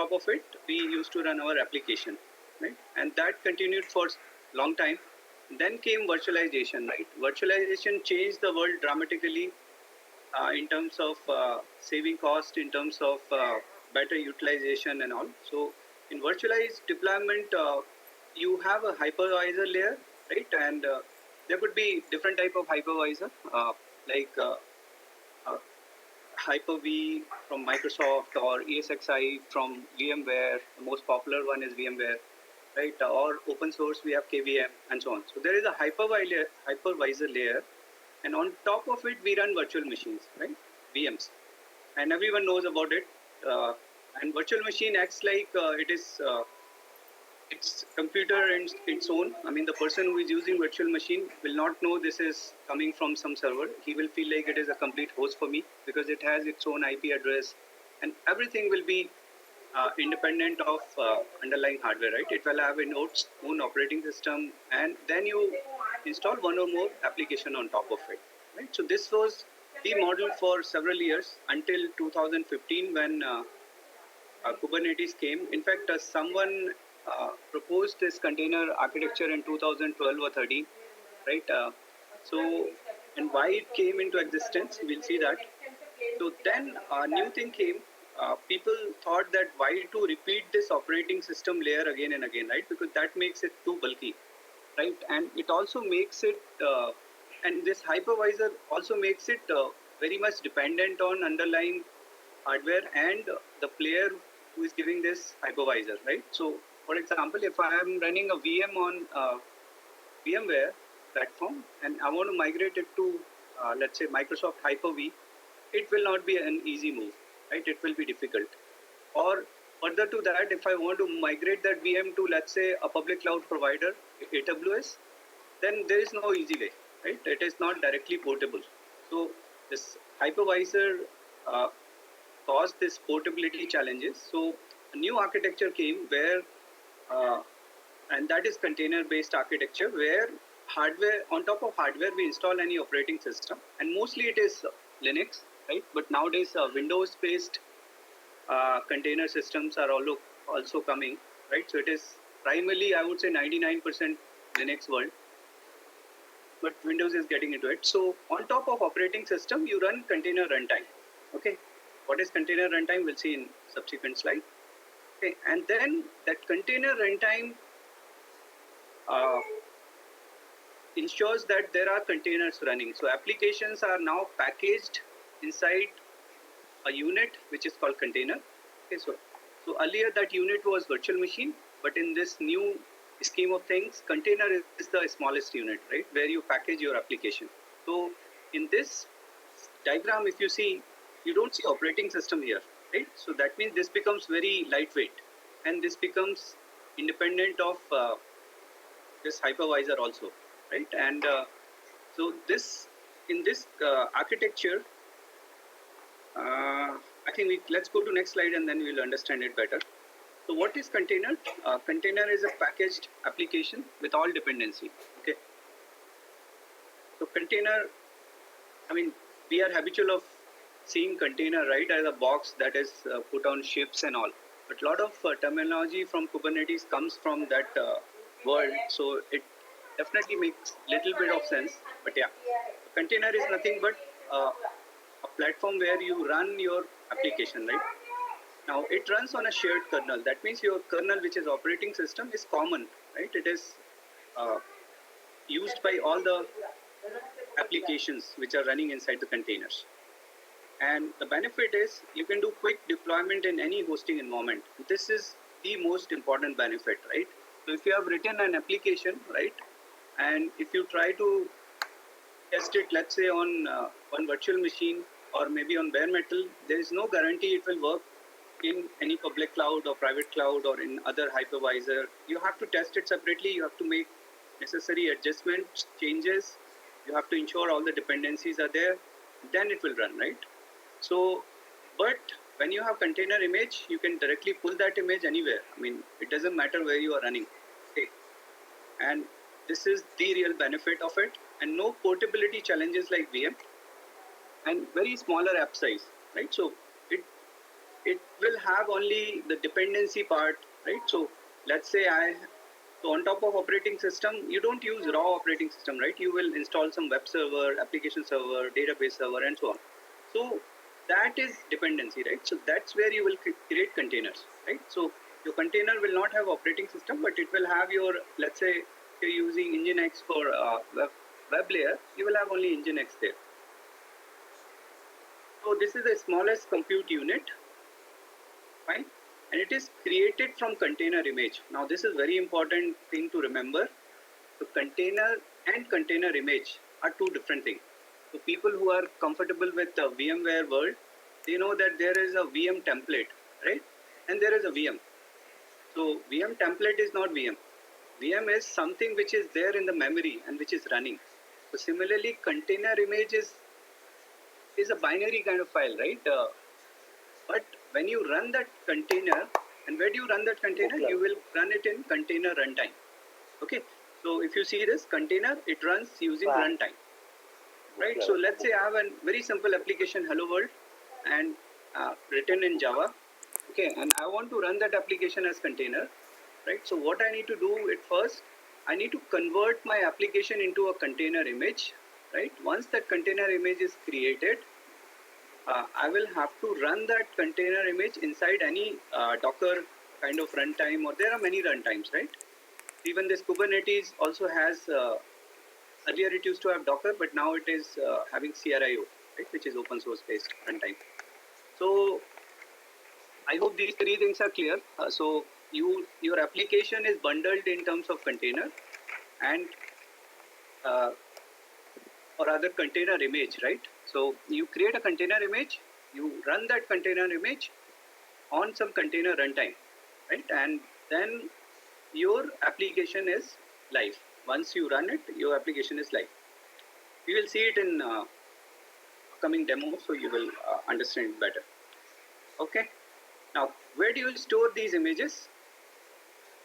top of it, we used to run our application, right? And that continued for long time. Then came virtualization, right? Virtualization changed the world dramatically in terms of saving cost, in terms of better utilization and all. So in virtualized deployment, you have a hypervisor layer, right? And there could be different type of hypervisor, like uh, Hyper-V from Microsoft or ESXi from VMware. The most popular one is VMware, right? Or open source, we have KVM and so on. So there is a hypervisor layer, and on top of it, we run virtual machines, right? VMs, and everyone knows about it. And virtual machine acts like it is its computer and its own. I mean, the person who is using virtual machine will not know this is coming from some server. He will feel like it is a complete host for me because it has its own IP address, and everything will be independent of underlying hardware, right? It will have its own operating system, and then you install one or more application on top of it, right? So this was the model for several years until 2015 when Kubernetes came. In fact, someone proposed this container architecture in 2012 or 13, right? So, and why it came into existence, we'll see that. So then a new thing came. People thought that why to repeat this operating system layer again and again, right? Because that makes it too bulky, right? And it also makes it, and this hypervisor also makes it very much dependent on underlying hardware and the player who is giving this hypervisor, right? So, for example, if I am running a VM on VMware platform and I want to migrate it to, let's say, Microsoft Hyper-V, it will not be an easy move, right? It will be difficult. Or further to that, if I want to migrate that VM to, let's say, a public cloud provider, AWS, then there is no easy way, right? It is not directly portable. So this hypervisor caused this portability challenges. So a new architecture came where, and that is container-based architecture, where hardware on top of hardware we install any operating system, and mostly it is Linux, right? But nowadays Windows-based container systems are also coming, right? So it is primarily, I would say, 99% Linux world, but Windows is getting into it. So on top of operating system, you run container runtime. Okay, what is container runtime? We'll see in subsequent slide. Okay, and then that container runtime ensures that there are containers running. So applications are now packaged inside a unit which is called container. Okay, so earlier that unit was virtual machine, but in this new scheme of things, container is the smallest unit, right, where you package your application. So in this diagram, if you see, you don't see operating system here, right? So that means this becomes very lightweight, and this becomes independent of this hypervisor also, right? And so this in this architecture, I think let's go to next slide and then we'll understand it better. So what is container? Container is a packaged application with all dependency. Okay. So container, I mean, we are habitual of seeing container, right, as a box that is put on ships and all. But a lot of terminology from Kubernetes comes from that world. So it definitely makes little bit of sense. But yeah, container is nothing but a platform where you run your application, right? Now it runs on a shared kernel. That means your kernel, which is operating system, is common, right? It is uh, used by all the applications which are running inside the containers. And the benefit is you can do quick deployment in any hosting environment. This is the most important benefit, right? So if you have written an application, right, and if you try to test it, let's say on one virtual machine or maybe on bare metal, there is no guarantee it will work in any public cloud or private cloud or in other hypervisor. You have to test it separately. You have to make necessary adjustments, changes. You have to ensure all the dependencies are there. Then it will run, right? So, but when you have container image, you can directly pull that image anywhere. I mean, it doesn't matter where you are running. Okay. And this is the real benefit of it. And no portability challenges like VM, and very smaller app size, right? So it it will have only the dependency part, right? So let's say so on top of operating system, you don't use raw operating system, right? You will install some web server, application server, database server, and so on. So that is dependency, right? So that's where you will create containers, right? So your container will not have operating system, but it will have your, let's say, if you're using Nginx for web layer, you will have only Nginx there. So this is the smallest compute unit, fine, and it is created from container image. Now this is very important thing to remember. So container and container image are two different things. So people who are comfortable with the VMware world, they know that there is a VM template, right? And there is a VM. So VM template is not VM. VM is something which is there in the memory and which is running. So similarly, container image is a binary kind of file, right? But when you run that container, and where do you run that container? You will run it in container runtime. Okay. So if you see this container, it runs using runtime, right? So let's say I have a very simple application, Hello World, and written in Java. Okay, and I want to run that application as container, right? So what I need to do at first, I need to convert my application into a container image, right? Once that container image is created, I will have to run that container image inside any Docker kind of runtime, or there are many runtimes, right? Even this Kubernetes also has, earlier it used to have Docker, but now it is having CRIO, right, which is open source based runtime. So I hope these three things are clear. So your application is bundled in terms of container and or other container image, right? So you create a container image, you run that container image on some container runtime, right? And then your application is live. Once you run it, your application is live. We will see it in upcoming demo, so you will understand it better. Okay. Now, where do you store these images?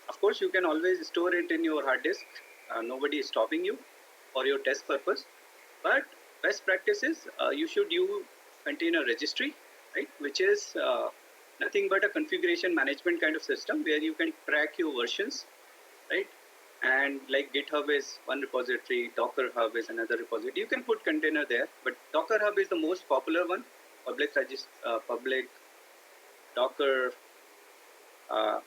Of course, you can always store it in your hard disk. Nobody is stopping you for your test purpose. But best practice is you should use container registry, right? Which is nothing but a configuration management kind of system where you can track your versions, right? And like GitHub is one repository, Docker Hub is another repository. You can put container there, but Docker Hub is the most popular one. Public Docker, a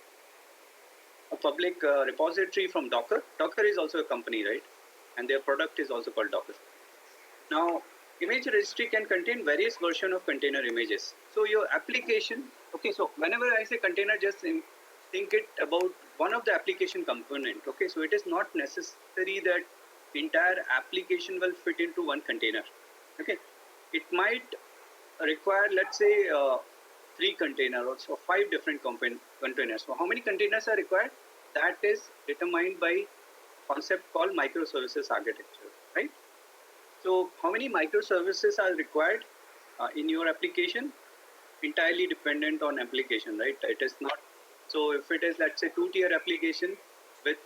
public repository from Docker. Docker is also a company, right? And their product is also called Docker. Now, image registry can contain various versions of container images. So your application, okay, so whenever I say container, just think it about one of the application component. Okay, so it is not necessary that entire application will fit into one container. Okay, it might require, let's say, 3 containers or so 5 different containers. So how many containers are required? That is determined by concept called microservices architecture, right? So how many microservices are required in your application? Entirely dependent on application, right? It is not. So if it is, let's say, 2-tier application with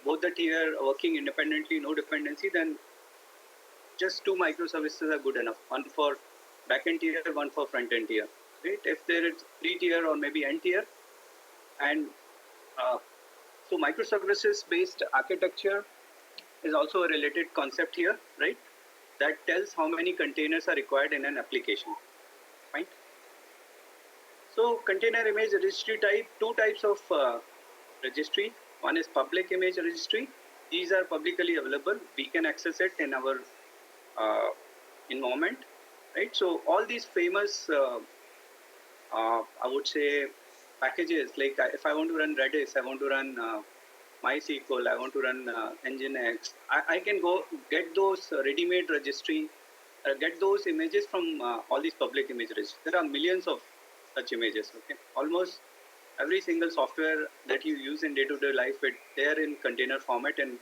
both the tier working independently, no dependency, then just 2 microservices are good enough. One for backend tier, one for front end tier, right? If there is 3-tier or maybe n tier, and so microservices based architecture is also a related concept here, right? That tells how many containers are required in an application, right? So container image registry type, 2 types of registry. One is public image registry. These are publicly available. We can access it in our environment, right? So all these famous, I would say, packages, like if I want to run Redis, I want to run MySQL, I want to run Nginx, I can go get those ready-made registry, get those images from all these public image registries. There are millions of such images. Okay, almost every single software that you use in day-to-day life, they're in container format and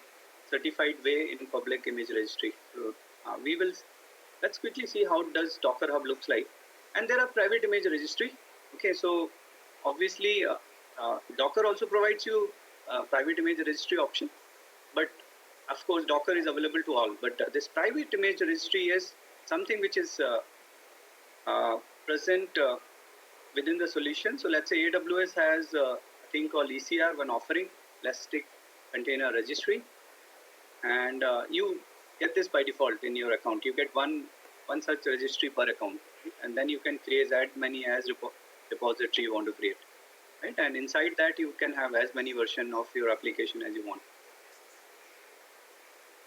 certified way in public image registry. So let's quickly see how does Docker Hub looks like. And there are private image registry. Okay, so obviously Docker also provides you private image registry option, but of course Docker is available to all. But this private image registry is something which is present within the solution. So let's say AWS has a thing called ECR, one offering, Elastic Container Registry, and you get this by default in your account. You get one such registry per account, and then you can create as many as repository you want to create, right? And inside that you can have as many version of your application as you want.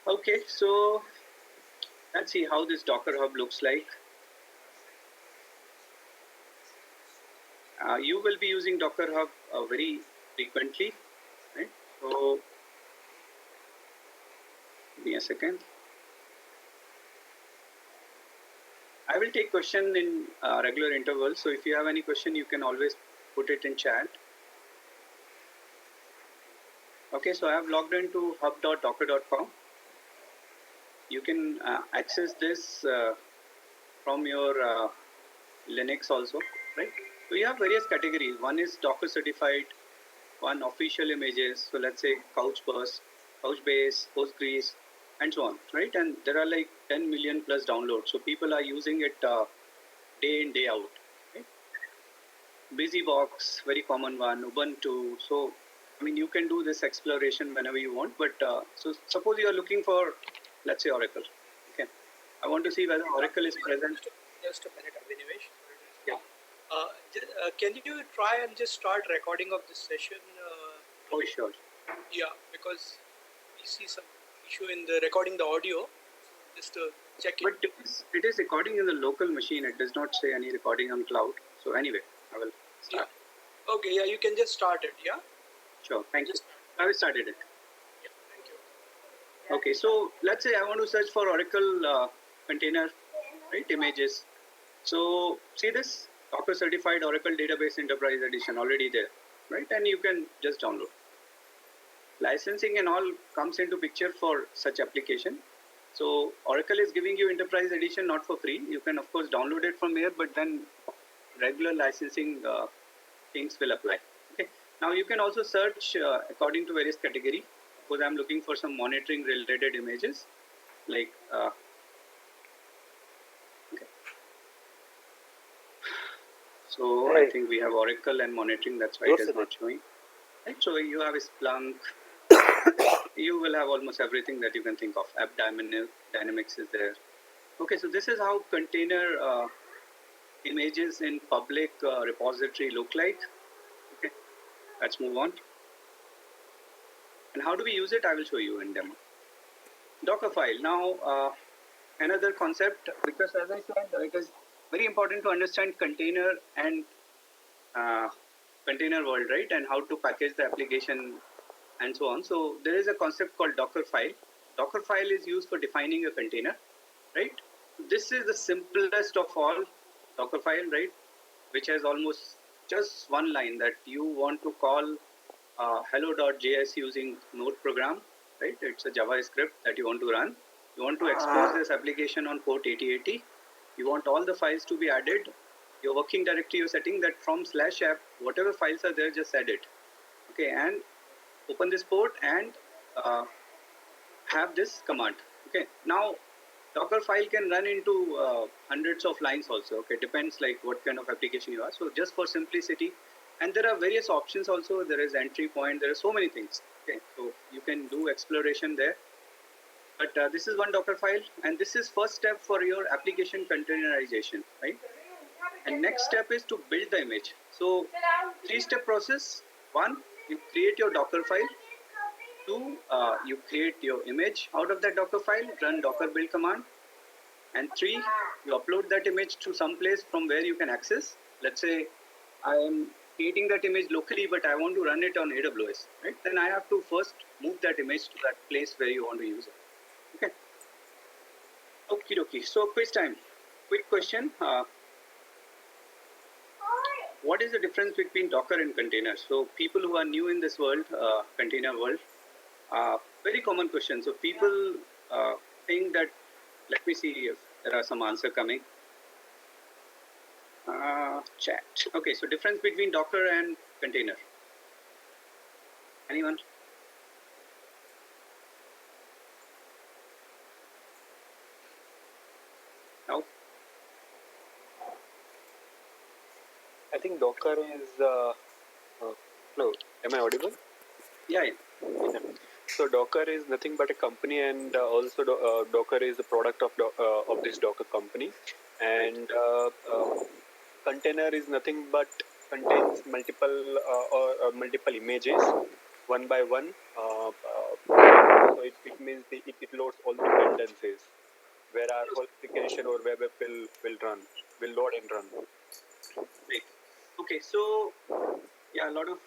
Okay, so let's see how this Docker Hub looks like. You will be using Docker Hub very frequently, right? So give me a second. I will take question in regular intervals. So if you have any question, you can always put it in chat. Okay, so I have logged into hub.docker.com. You can access this from your Linux also, right? So you have various categories. One is Docker certified, one official images. So let's say Couchbase, Postgres, and so on, right? And there are like 10 million plus downloads. So people are using it day in, day out. Right? BusyBox, very common one, Ubuntu. So, I mean, you can do this exploration whenever you want. But so suppose you are looking for, let's say, Oracle. Okay, I want to see whether Oracle is present. Just a minute, Abhinivesh. Yeah. Can you try and just start recording of this session? Oh, sure. Yeah, because we see some issue in the recording the audio. Just to check it. But it is recording in the local machine. It does not say any recording on cloud. So anyway, I will start. Yeah. Okay, yeah, you can just start it, yeah? Sure, thank you. I will started it. Yeah, thank you. Okay, so let's say I want to search for Oracle container, right, images. So see this Docker certified Oracle Database Enterprise Edition already there, right? And you can just download. Licensing and all comes into picture for such application. So Oracle is giving you Enterprise Edition not for free. You can of course download it from here, but then regular licensing things will apply. Okay. Now you can also search according to various category. Suppose I'm looking for some monitoring related images, like okay. So I think we have Oracle and monitoring. That's why it is not showing. Right. So you have a Splunk. You will have almost everything that you can think of. App Dynamics is there. Okay, so this is how container images in public repository look like. Okay, let's move on. And how do we use it? I will show you in demo. Dockerfile. Now, another concept, because as I said, it is very important to understand container and container world, right? And how to package the application and so on. So there is a concept called Dockerfile. Dockerfile is used for defining a container, right? This is the simplest of all Dockerfile, right? Which has almost just one line that you want to call hello.js using Node program, right? It's a JavaScript that you want to run. You want to expose this application on port 8080. You want all the files to be added. Your working directory, you're setting that from /app, whatever files are there, just add it. Okay, and open this port and have this command. Okay, now Dockerfile can run into hundreds of lines also. Okay, depends like what kind of application you are. So just for simplicity, and there are various options also. There is entry point. There are so many things. Okay, so you can do exploration there. But this is one Dockerfile, and this is first step for your application containerization, right? And next step is to build the image. So 3-step process. 1, you create your Dockerfile. 2, you create your image out of that Dockerfile, run docker build command. And 3, you upload that image to some place from where you can access. Let's say I am creating that image locally, but I want to run it on AWS, right? Then I have to first move that image to that place where you want to use it. Okay. Okie dokie. So quiz time. Quick question. What is the difference between Docker and containers? So people who are new in this world, container world, very common question. So people think that, let me see if there are some answer coming. Chat. Okay, so difference between Docker and container. Anyone? No? I think Docker is. Hello, am I audible? Yeah. So Docker is nothing but a company, and also Docker is a product of this Docker company, and container is nothing but contains multiple images one by one. So it means it loads all the dependencies where our whole application or web app will load and run. Right. Okay, so yeah, a lot of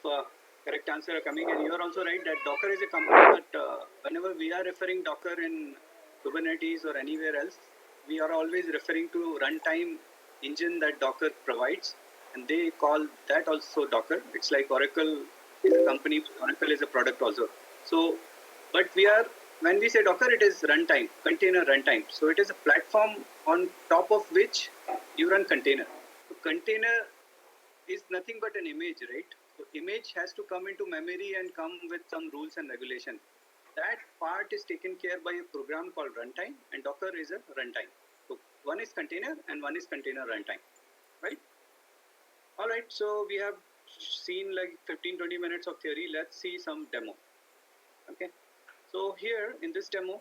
correct answer are coming, and you are also right that Docker is a company, but whenever we are referring Docker in Kubernetes or anywhere else, we are always referring to runtime engine that Docker provides, and they call that also Docker. It's like Oracle is a company, Oracle is a product also. So, but when we say Docker, it is runtime, container runtime. So it is a platform on top of which you run container. So container is nothing but an image, right? So image has to come into memory and come with some rules and regulation. That part is taken care by a program called runtime, and Docker is a runtime. So one is container and one is container runtime, right? All right, so we have seen like 15-20 minutes of theory. Let's see some demo. Okay, so here in this demo,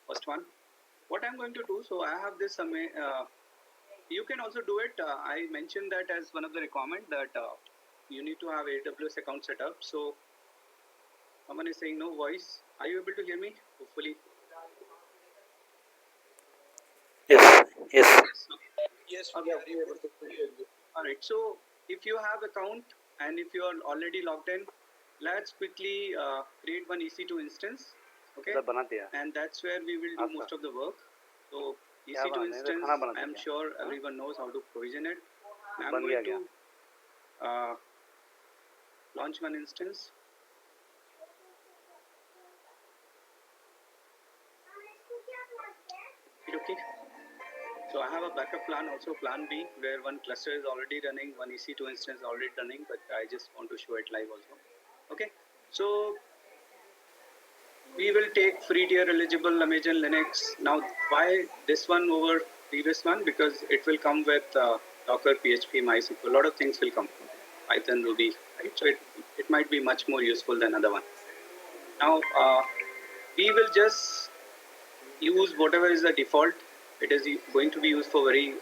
first one, what I'm going to do, so I have this you can also do it. I mentioned that as one of the requirement that you need to have AWS account set up. So someone is saying no voice. Are you able to hear me? Hopefully. Yes. Yes, Okay. we are able to hear you. All right. So if you have account and if you are already logged in, let's quickly create one EC2 instance. Okay. Sir बना दिया And that's where we will do हाँ, most sir. of the work. So क्या EC2 बना दिया? instance, खाना बना I'm दिया sure everyone knows how to provision it. I'm बन going गया to launch one instance. Okay. So I have a backup plan, also plan B, where one cluster is already running, one EC2 instance is already running, but I just want to show it live also. Okay. So we will take free tier eligible Amazon Linux. Now, why this one over previous one? Because it will come with Docker, PHP, MySQL. A lot of things will come. Python, Ruby, right? So it might be much more useful than other one. Now, we will just use whatever is the default. It is going to be used for very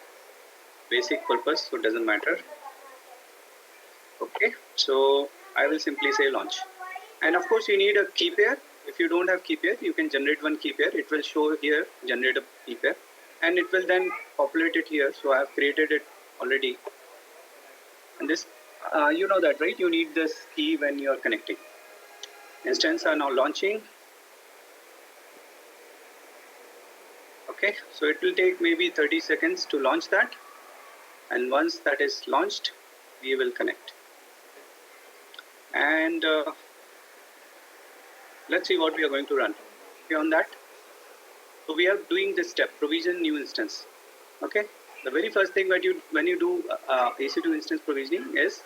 basic purpose, so it doesn't matter. Okay, so I will simply say launch. And of course, you need a key pair. If you don't have key pair, you can generate one key pair. It will show here, generate a key pair, and it will then populate it here. So I have created it already. And this, you know that, right? You need this key when you are connecting. Instance are now launching. Okay, so it will take maybe 30 seconds to launch that. And once that is launched, we will connect. And let's see what we are going to run. Okay, on that. So we are doing this step, provision new instance. Okay. The very first thing that when you do EC2 instance provisioning is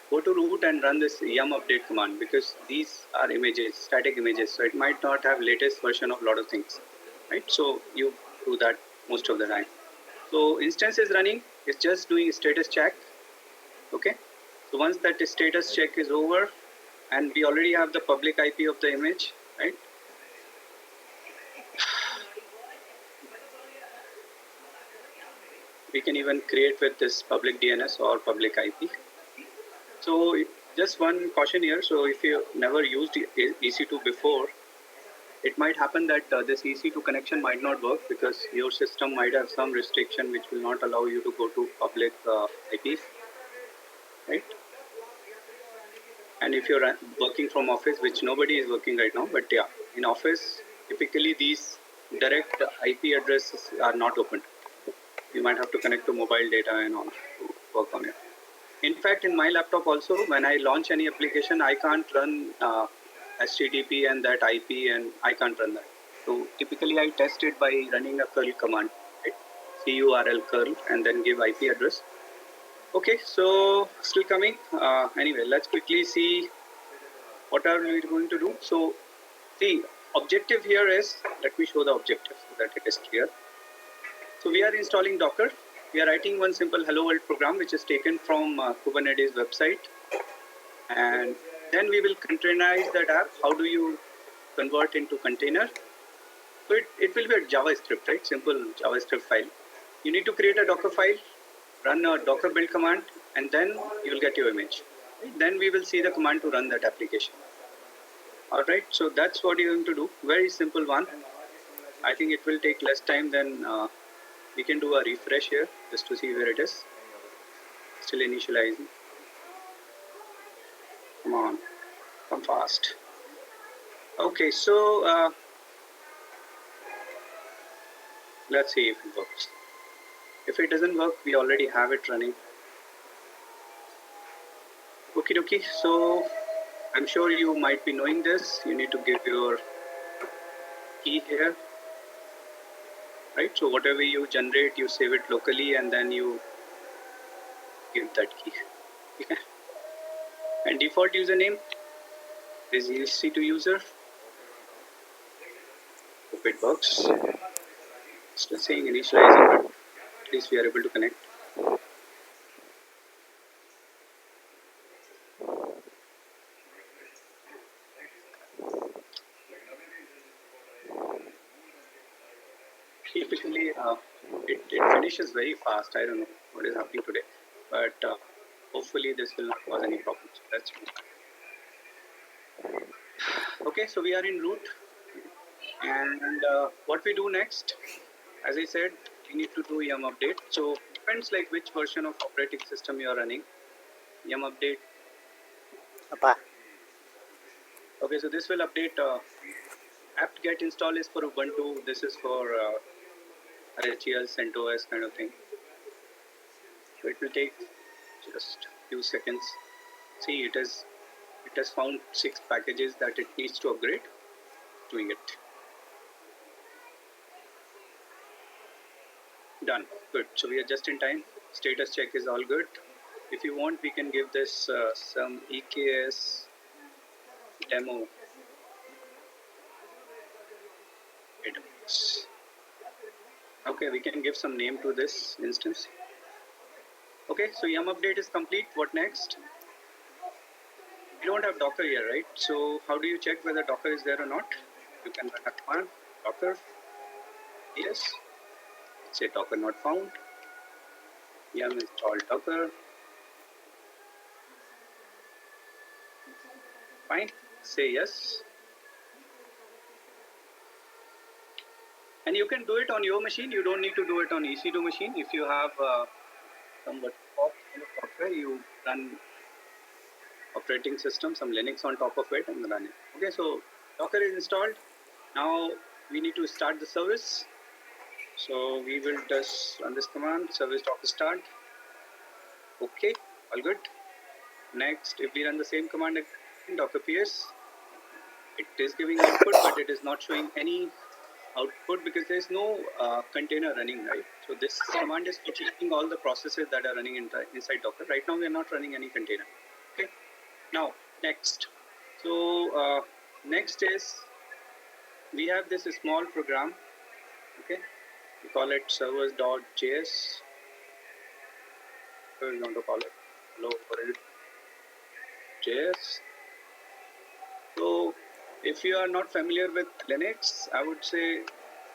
go to root and run this yum update command, because these are images, static images. So it might not have latest version of a lot of things, right? So you do that most of the time. So instance is running, it's just doing status check. Okay. So once that status check is over, and we already have the public IP of the image, right? We can even create with this public DNS or public IP. So just one caution here. So if you never used EC2 before, it might happen that this EC2 connection might not work because your system might have some restriction which will not allow you to go to public IPs, right? And if you're working from office, which nobody is working right now, but yeah, in office, typically these direct IP addresses are not open. You might have to connect to mobile data and all to work on it. In fact, in my laptop also, when I launch any application, I can't run HTTP and that IP, and I can't run that. So typically I test it by running a curl command, right? curl curl and then give IP address. Okay, so still coming. Anyway, let's quickly see what are we going to do. So the objective here is, let me show the objective so that it is clear. So we are installing Docker. we are writing one simple Hello World program which is taken from Kubernetes website, and then we will containerize that app. How do you convert into container? So it will be a JavaScript, right? Simple JavaScript file. You need to create a Docker file, run a Docker build command, and then you will get your image. Right? Then we will see the command to run that application. All right, so that's what you're going to do. Very simple one. I think it will take less time than we can do a refresh here just to see where it is. Still initializing. Come on, come fast. Okay, so let's see if it works. If it doesn't work, we already have it running. Okie dokie. So I'm sure you might be knowing this. You need to give your key here. Right, so whatever you generate, you save it locally and then you give that key. Okay. And default username is EC2 user. Hope it works. Still saying initializing, but at least we are able to connect. Typically, it finishes very fast. I don't know what is happening today, but hopefully this will not cause any problems. Let's move. Okay, so we are in root, and what we do next, as I said, we need to do yum update. So depends like which version of operating system you are running. Yum update. Appa. Okay, so this will update. apt-get install is for Ubuntu. This is for RHEL, CentOS kind of thing. So it will take just few seconds. See, it has found 6 packages that it needs to upgrade. Doing it. Done. Good. So we are just in time. Status check is all good. If you want, we can give this some EKS demo. Database. Okay, we can give some name to this instance. Okay, so yum update is complete. What next? We don't have Docker here, right? So how do you check whether Docker is there or not? You can run a command, Docker. Yes. Say Docker not found. Yum install Docker. Fine. Say yes. And you can do it on your machine. You don't need to do it on EC2 machine. If you have some software, you run operating system, some Linux on top of it, and run it. Okay, so Docker is installed. Now we need to start the service. So we will just run this command, service Docker start. Okay, all good. Next, if we run the same command again, Docker PS, it is giving output, but it is not showing any output because there is no container running, right? So this command is checking all the processes that are running inside Docker. Right now we are not running any container. Okay. Now next. So next is we have this small program. Okay. We call it servers.js. So we want to call it hello world JS. So if you are not familiar with Linux, I would say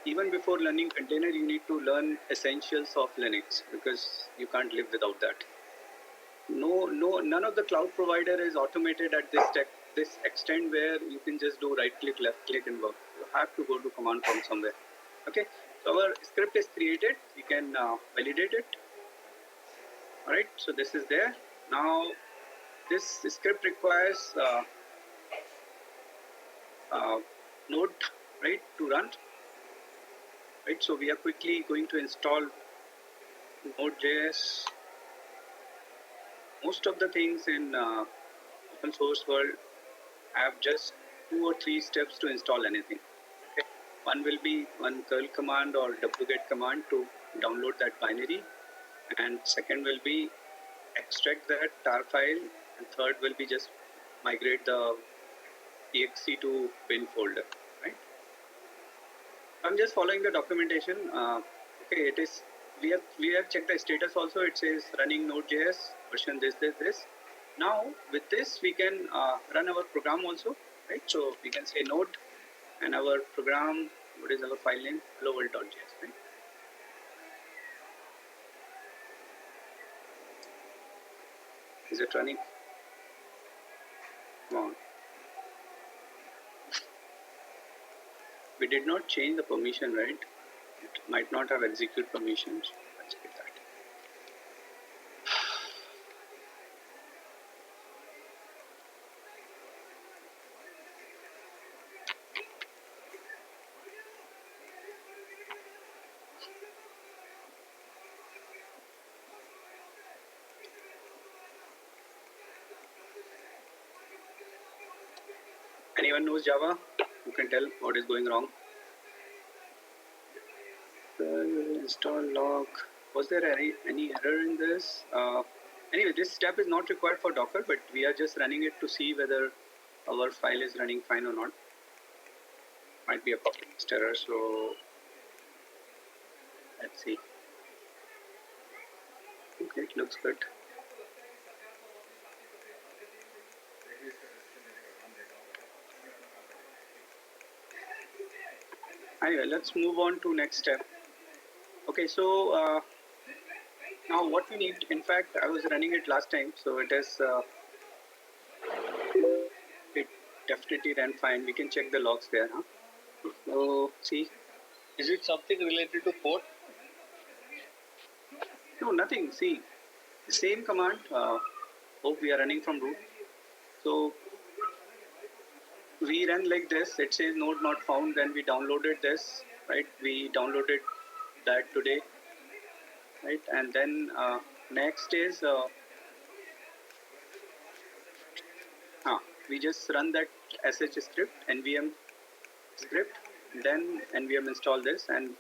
even before learning container, you need to learn essentials of Linux because you can't live without that. None of the cloud provider is automated at this extent where you can just do right click, left click and work. You have to go to command prompt somewhere. Okay, so our script is created. We can validate it. All right, so this is there. Now this script requires Node, right, to run. Right, so we are quickly going to install Node.js. Most of the things in open source world have just 2 or 3 steps to install anything. Okay. One will be one curl command or wget command to download that binary, and second will be extract that tar file, and third will be just migrate the exe to bin folder. Right. I'm just following the documentation. Okay, it is we have checked the status also. It says running Node.js version this. Now with this we can run our program also, right? So we can say node and our program. What is our file name? Hello world.js, right? Is it running? Come on. We did not change the permission, right? It might not have execute permissions. Let's get that. Anyone knows Java? Who can tell what is going wrong? Install log. Was there any error in this? Anyway, this step is not required for Docker, but we are just running it to see whether our file is running fine or not. Might be a copy paste error, so let's see. Okay, it looks good. Anyway, let's move on to next step. Okay, so now what we need, in fact, I was running it last time, so it definitely ran fine. We can check the logs there, huh? So see, Is it something related to port? no, nothing. See, same command. Hope we are running from root. So we run like this. It says node not found. Then we downloaded this, right? We downloaded that today, right? And then next is we just run that sh script, nvm script, then nvm install this, and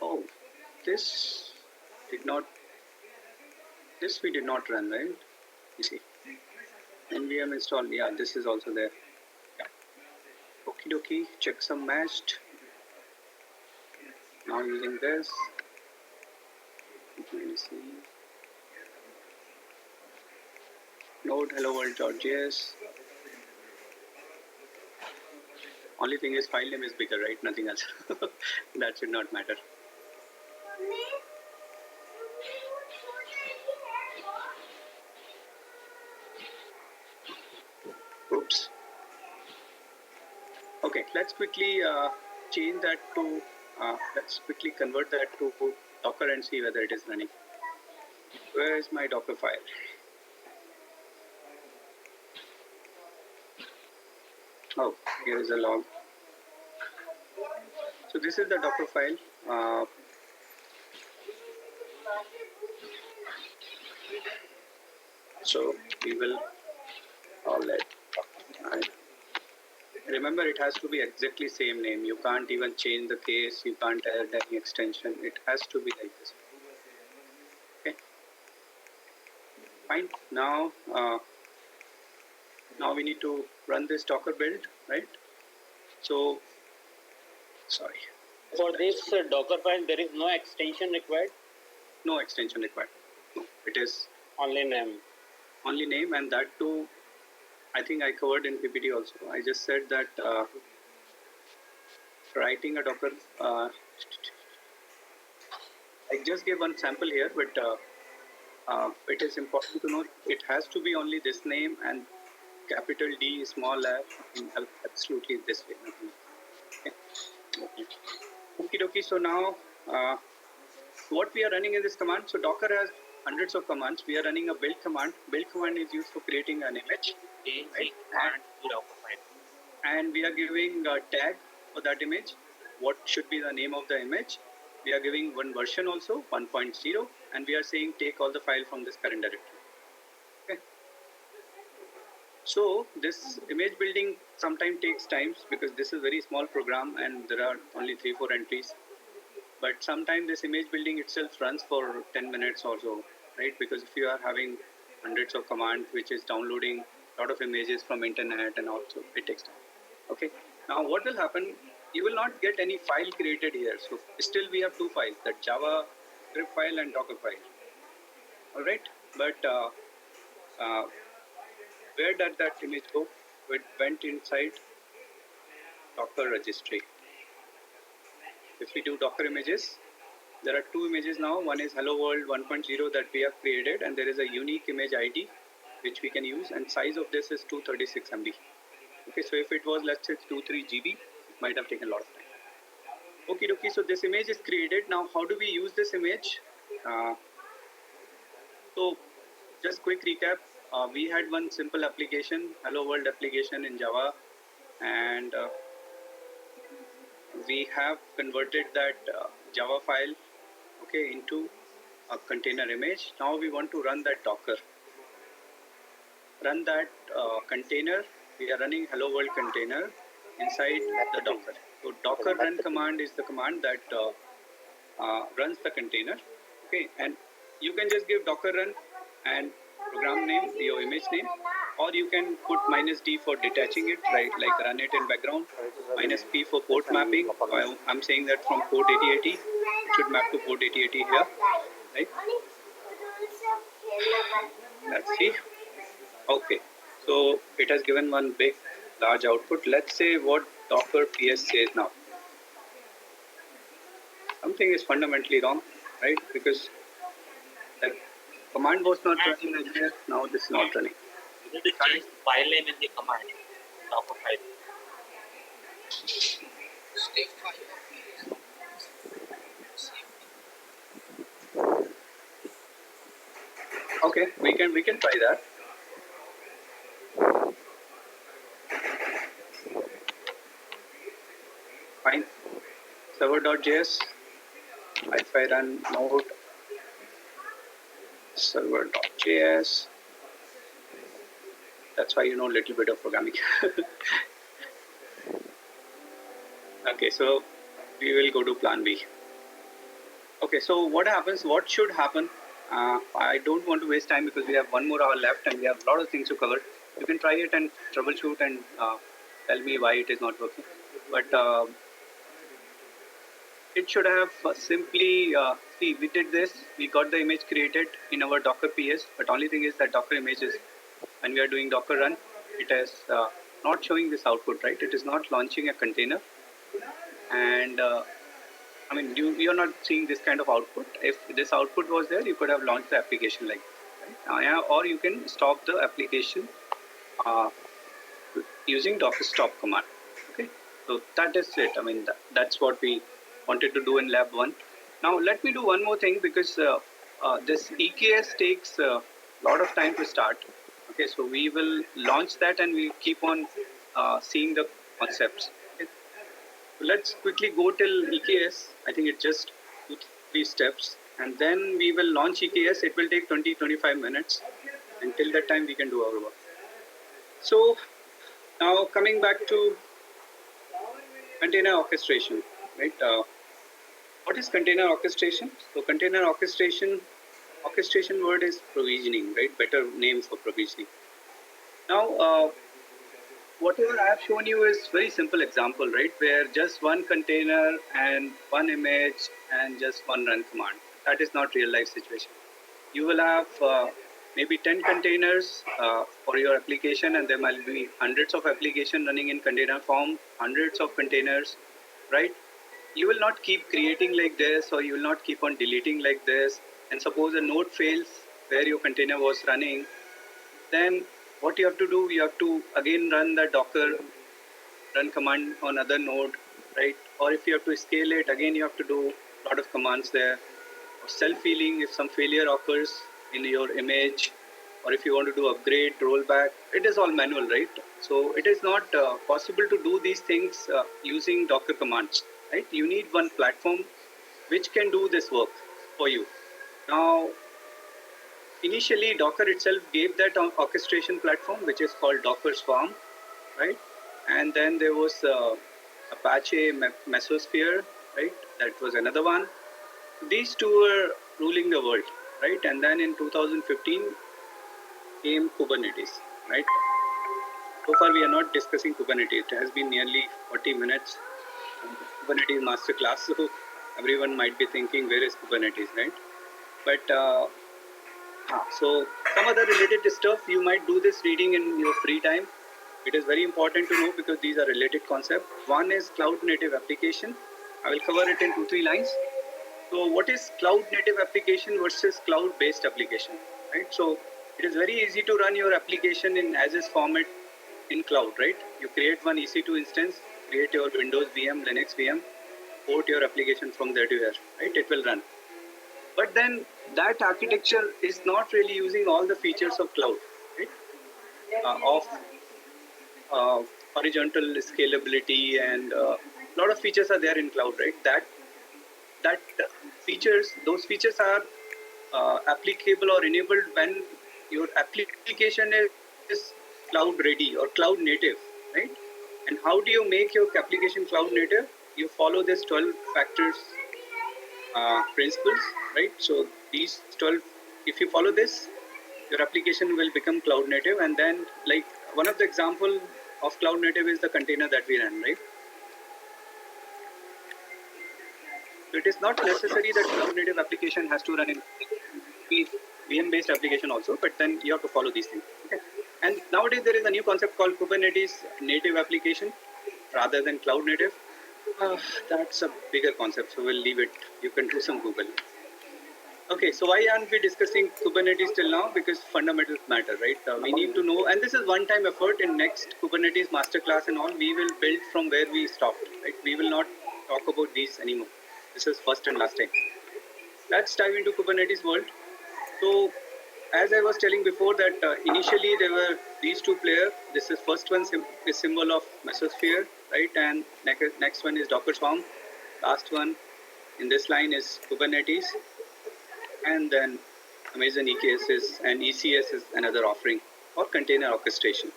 oh, this we did not run, right? You see, nvm install, yeah, this is also there. Yeah. Okie dokie, check some matched. Now using this. Let me see. Node hello world.js. Only thing is file name is bigger, right? Nothing else. That should not matter. Oops. Okay, let's quickly change that to, let's quickly convert that to Docker and see whether it is running. Where is my Docker file? Oh, here is a log. So this is the Docker file. So we will call it. Remember, it has to be exactly same name. You can't even change the case. You can't add any extension. It has to be like this. Okay. Fine. Now we need to run this Docker build, right? So, sorry. For this Docker file, there is no extension required? No extension required. No, it is only name. Only name, and that too, I think I covered in PPT also. I just said that writing a Docker, I just gave one sample here, but it is important to note it has to be only this name and capital D, small r, absolutely this way. Okay. Okie dokie. So now, what we are running in this command? So Docker has hundreds of commands. We are running a build command. Build command is used for creating an image, right? And we are giving a tag for that image. What should be the name of the image? We are giving one version also, 1.0, and we are saying take all the file from this current directory. Okay. So this image building sometimes takes time because this is a very small program and there are only 3-4 entries. But sometimes this image building itself runs for 10 minutes or so, right? Because if you are having hundreds of commands, which is downloading a lot of images from internet and also it takes time. Okay. Now what will happen? you will not get any file created here. So still we have two files, that Java script file and Docker file. All right, but where did that image go? It went inside Docker registry. If we do Docker images, there are two images now. One is Hello World 1.0 that we have created, and there is a unique image ID which we can use, and size of this is 236 MB. Okay, so if it was, let's say, 23 GB, it might have taken a lot of time. Okay, dokie, so this image is created. Now, how do we use this image? So just quick recap. We had one simple application, Hello World application in Java, and we have converted that Java file, okay, into a container image. Now we want to run that Docker. Run that container. We are running Hello World container inside the Docker. So Docker run command is the command that runs the container. Okay, and you can just give Docker run and program name, your image name, or you can put -d for detaching it, right? Like run it in background. -p for port mapping. I'm saying that from port 8080, it should map to port 8080 here, right? Let's see. Okay, so it has given one big, large output. Let's say what Docker PS says now. Something is fundamentally wrong, right? Because the command was not running like this. Now this is not running. You need to change the file name in the command. Docker file. Stay file. Okay, we can try that. Fine. Server.js. If I run node server.js, that's why you know a little bit of programming. Okay, so we will go to plan B. Okay, so what happens? What should happen? I don't want to waste time because we have 1 more hour left and we have a lot of things to cover. You can try it and troubleshoot and tell me why it is not working. But it should have simply, see, we did this, we got the image created in our Docker PS, but only thing is that Docker image is, when we are doing Docker run, it is not showing this output, right? It is not launching a container. And I mean, you're not seeing this kind of output. If this output was there, you could have launched the application like this, right? Or you can stop the application using Docker stop command. Okay, so that is it. I mean, that's what we wanted to do in lab 1. Now let me do one more thing because this EKS takes a lot of time to start. Okay, so we will launch that and we'll keep on seeing the concepts. Okay. So let's quickly go till EKS. I think it's just 2-3 steps, and then we will launch EKS. It will take 20-25 minutes. Until that time, we can do our work. So now coming back to container orchestration, right? What is container orchestration? So container orchestration word is provisioning, right? Better name for provisioning. Now, whatever I have shown you is very simple example, right? Where just one container and one image and just one run command. That is not real life situation. You will have maybe 10 containers for your application, and there might be hundreds of applications running in container form, hundreds of containers, right? You will not keep creating like this, or you will not keep on deleting like this. And suppose a node fails where your container was running, then what you have to do, you have to again run the Docker run command on other node, right? Or if you have to scale it, again you have to do a lot of commands there. Or self-healing, if some failure occurs in your image, or if you want to do upgrade, rollback, it is all manual, right? So it is not possible to do these things using Docker commands, right? You need one platform which can do this work for you. Now, initially, Docker itself gave that orchestration platform, which is called Docker Swarm, right? And then there was Apache Mesosphere, right? That was another one. These two were ruling the world, right? And then in 2015 came Kubernetes, right? So far, we are not discussing Kubernetes. It has been nearly 40 minutes. Kubernetes masterclass. So everyone might be thinking, where is Kubernetes, right? But so some other related stuff, you might do this reading in your free time. It is very important to know because these are related concepts. One is cloud native application. I will cover it in 2-3 lines. So what is cloud native application versus cloud based application, right? So it is very easy to run your application in as is format in cloud, right? You create one EC2 instance, create your Windows VM, Linux VM, port your application from there to here, right? It will run. But then that architecture is not really using all the features of cloud, right? Of horizontal scalability and a lot of features are there in cloud, right? That features, those features are applicable or enabled when your application is cloud ready or cloud native, right? And how do you make your application cloud native? You follow this 12 factors principles, right? So these 12, if you follow this, your application will become cloud native. And then, like, one of the example of cloud native is the container that we run, right? So it is not necessary that cloud native application has to run in VM based application also, but then you have to follow these things. Okay. And nowadays there is a new concept called Kubernetes native application rather than cloud native. That's a bigger concept, so we'll leave it. You can do some Google. Okay, so why aren't we discussing Kubernetes till now? Because fundamentals matter, right? We need to know, and this is one-time effort. In next Kubernetes masterclass and all, we will build from where we stopped, right? We will not talk about these anymore. This is first and last time. Let's dive into Kubernetes world. So, as I was telling before that initially there were these two players. This is first one is symbol of Mesosphere, right? And next one is Docker Swarm. Last one in this line is Kubernetes. And then Amazon EKS is, and ECS is another offering for container orchestration.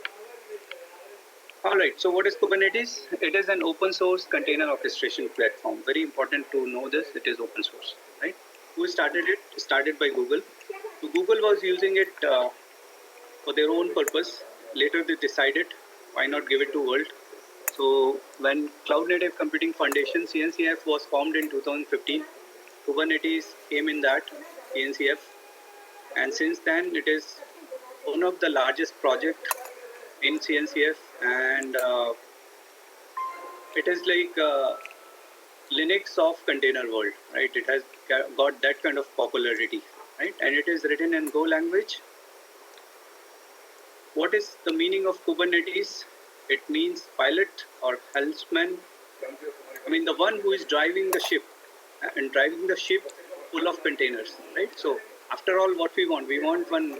All right, so what is Kubernetes? It is an open source container orchestration platform. Very important to know this, it is open source, right? Who started it? Started by Google. So Google was using it for their own purpose. Later they decided, why not give it to world? So when Cloud Native Computing Foundation, CNCF, was formed in 2015, Kubernetes came in that, CNCF. And since then, it is one of the largest projects in CNCF. And it is like Linux of container world, right? It has got that kind of popularity, right? And it is written in Go language. What is the meaning of Kubernetes? It means pilot or helmsman. I mean, the one who is driving the ship and driving the ship full of containers, right? So after all, what we want one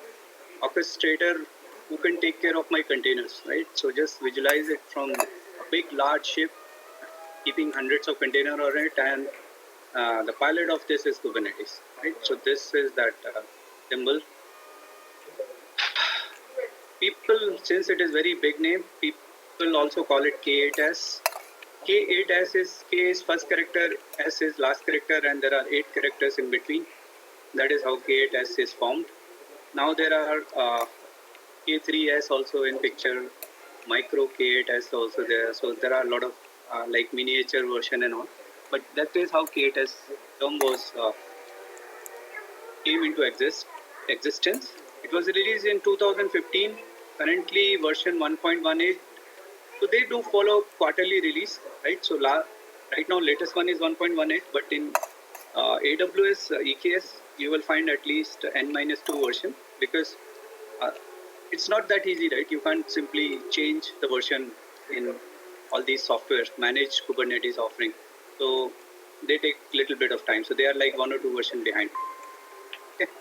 orchestrator who can take care of my containers, right? So just visualize it from a big, large ship keeping hundreds of containers on it, and the pilot of this is Kubernetes, right? So this is that symbol. People, since it is very big name, people also call it K8s. K8s is K is first character, S is last character, and there are 8 characters in between. That is how K8s is formed. Now there are K3s also in picture, micro K8s also there. So there are a lot of like miniature version and all. But that is how K8s term was came into existence. It was released in 2015. Currently version 1.18. So they do follow quarterly release, right? So right now latest one is 1.18, but in AWS EKS you will find at least N-2 version, because it's not that easy, right? You can't simply change the version in all these softwares, manage Kubernetes offering. So they take little bit of time. So they are like 1 or 2 version behind. Okay.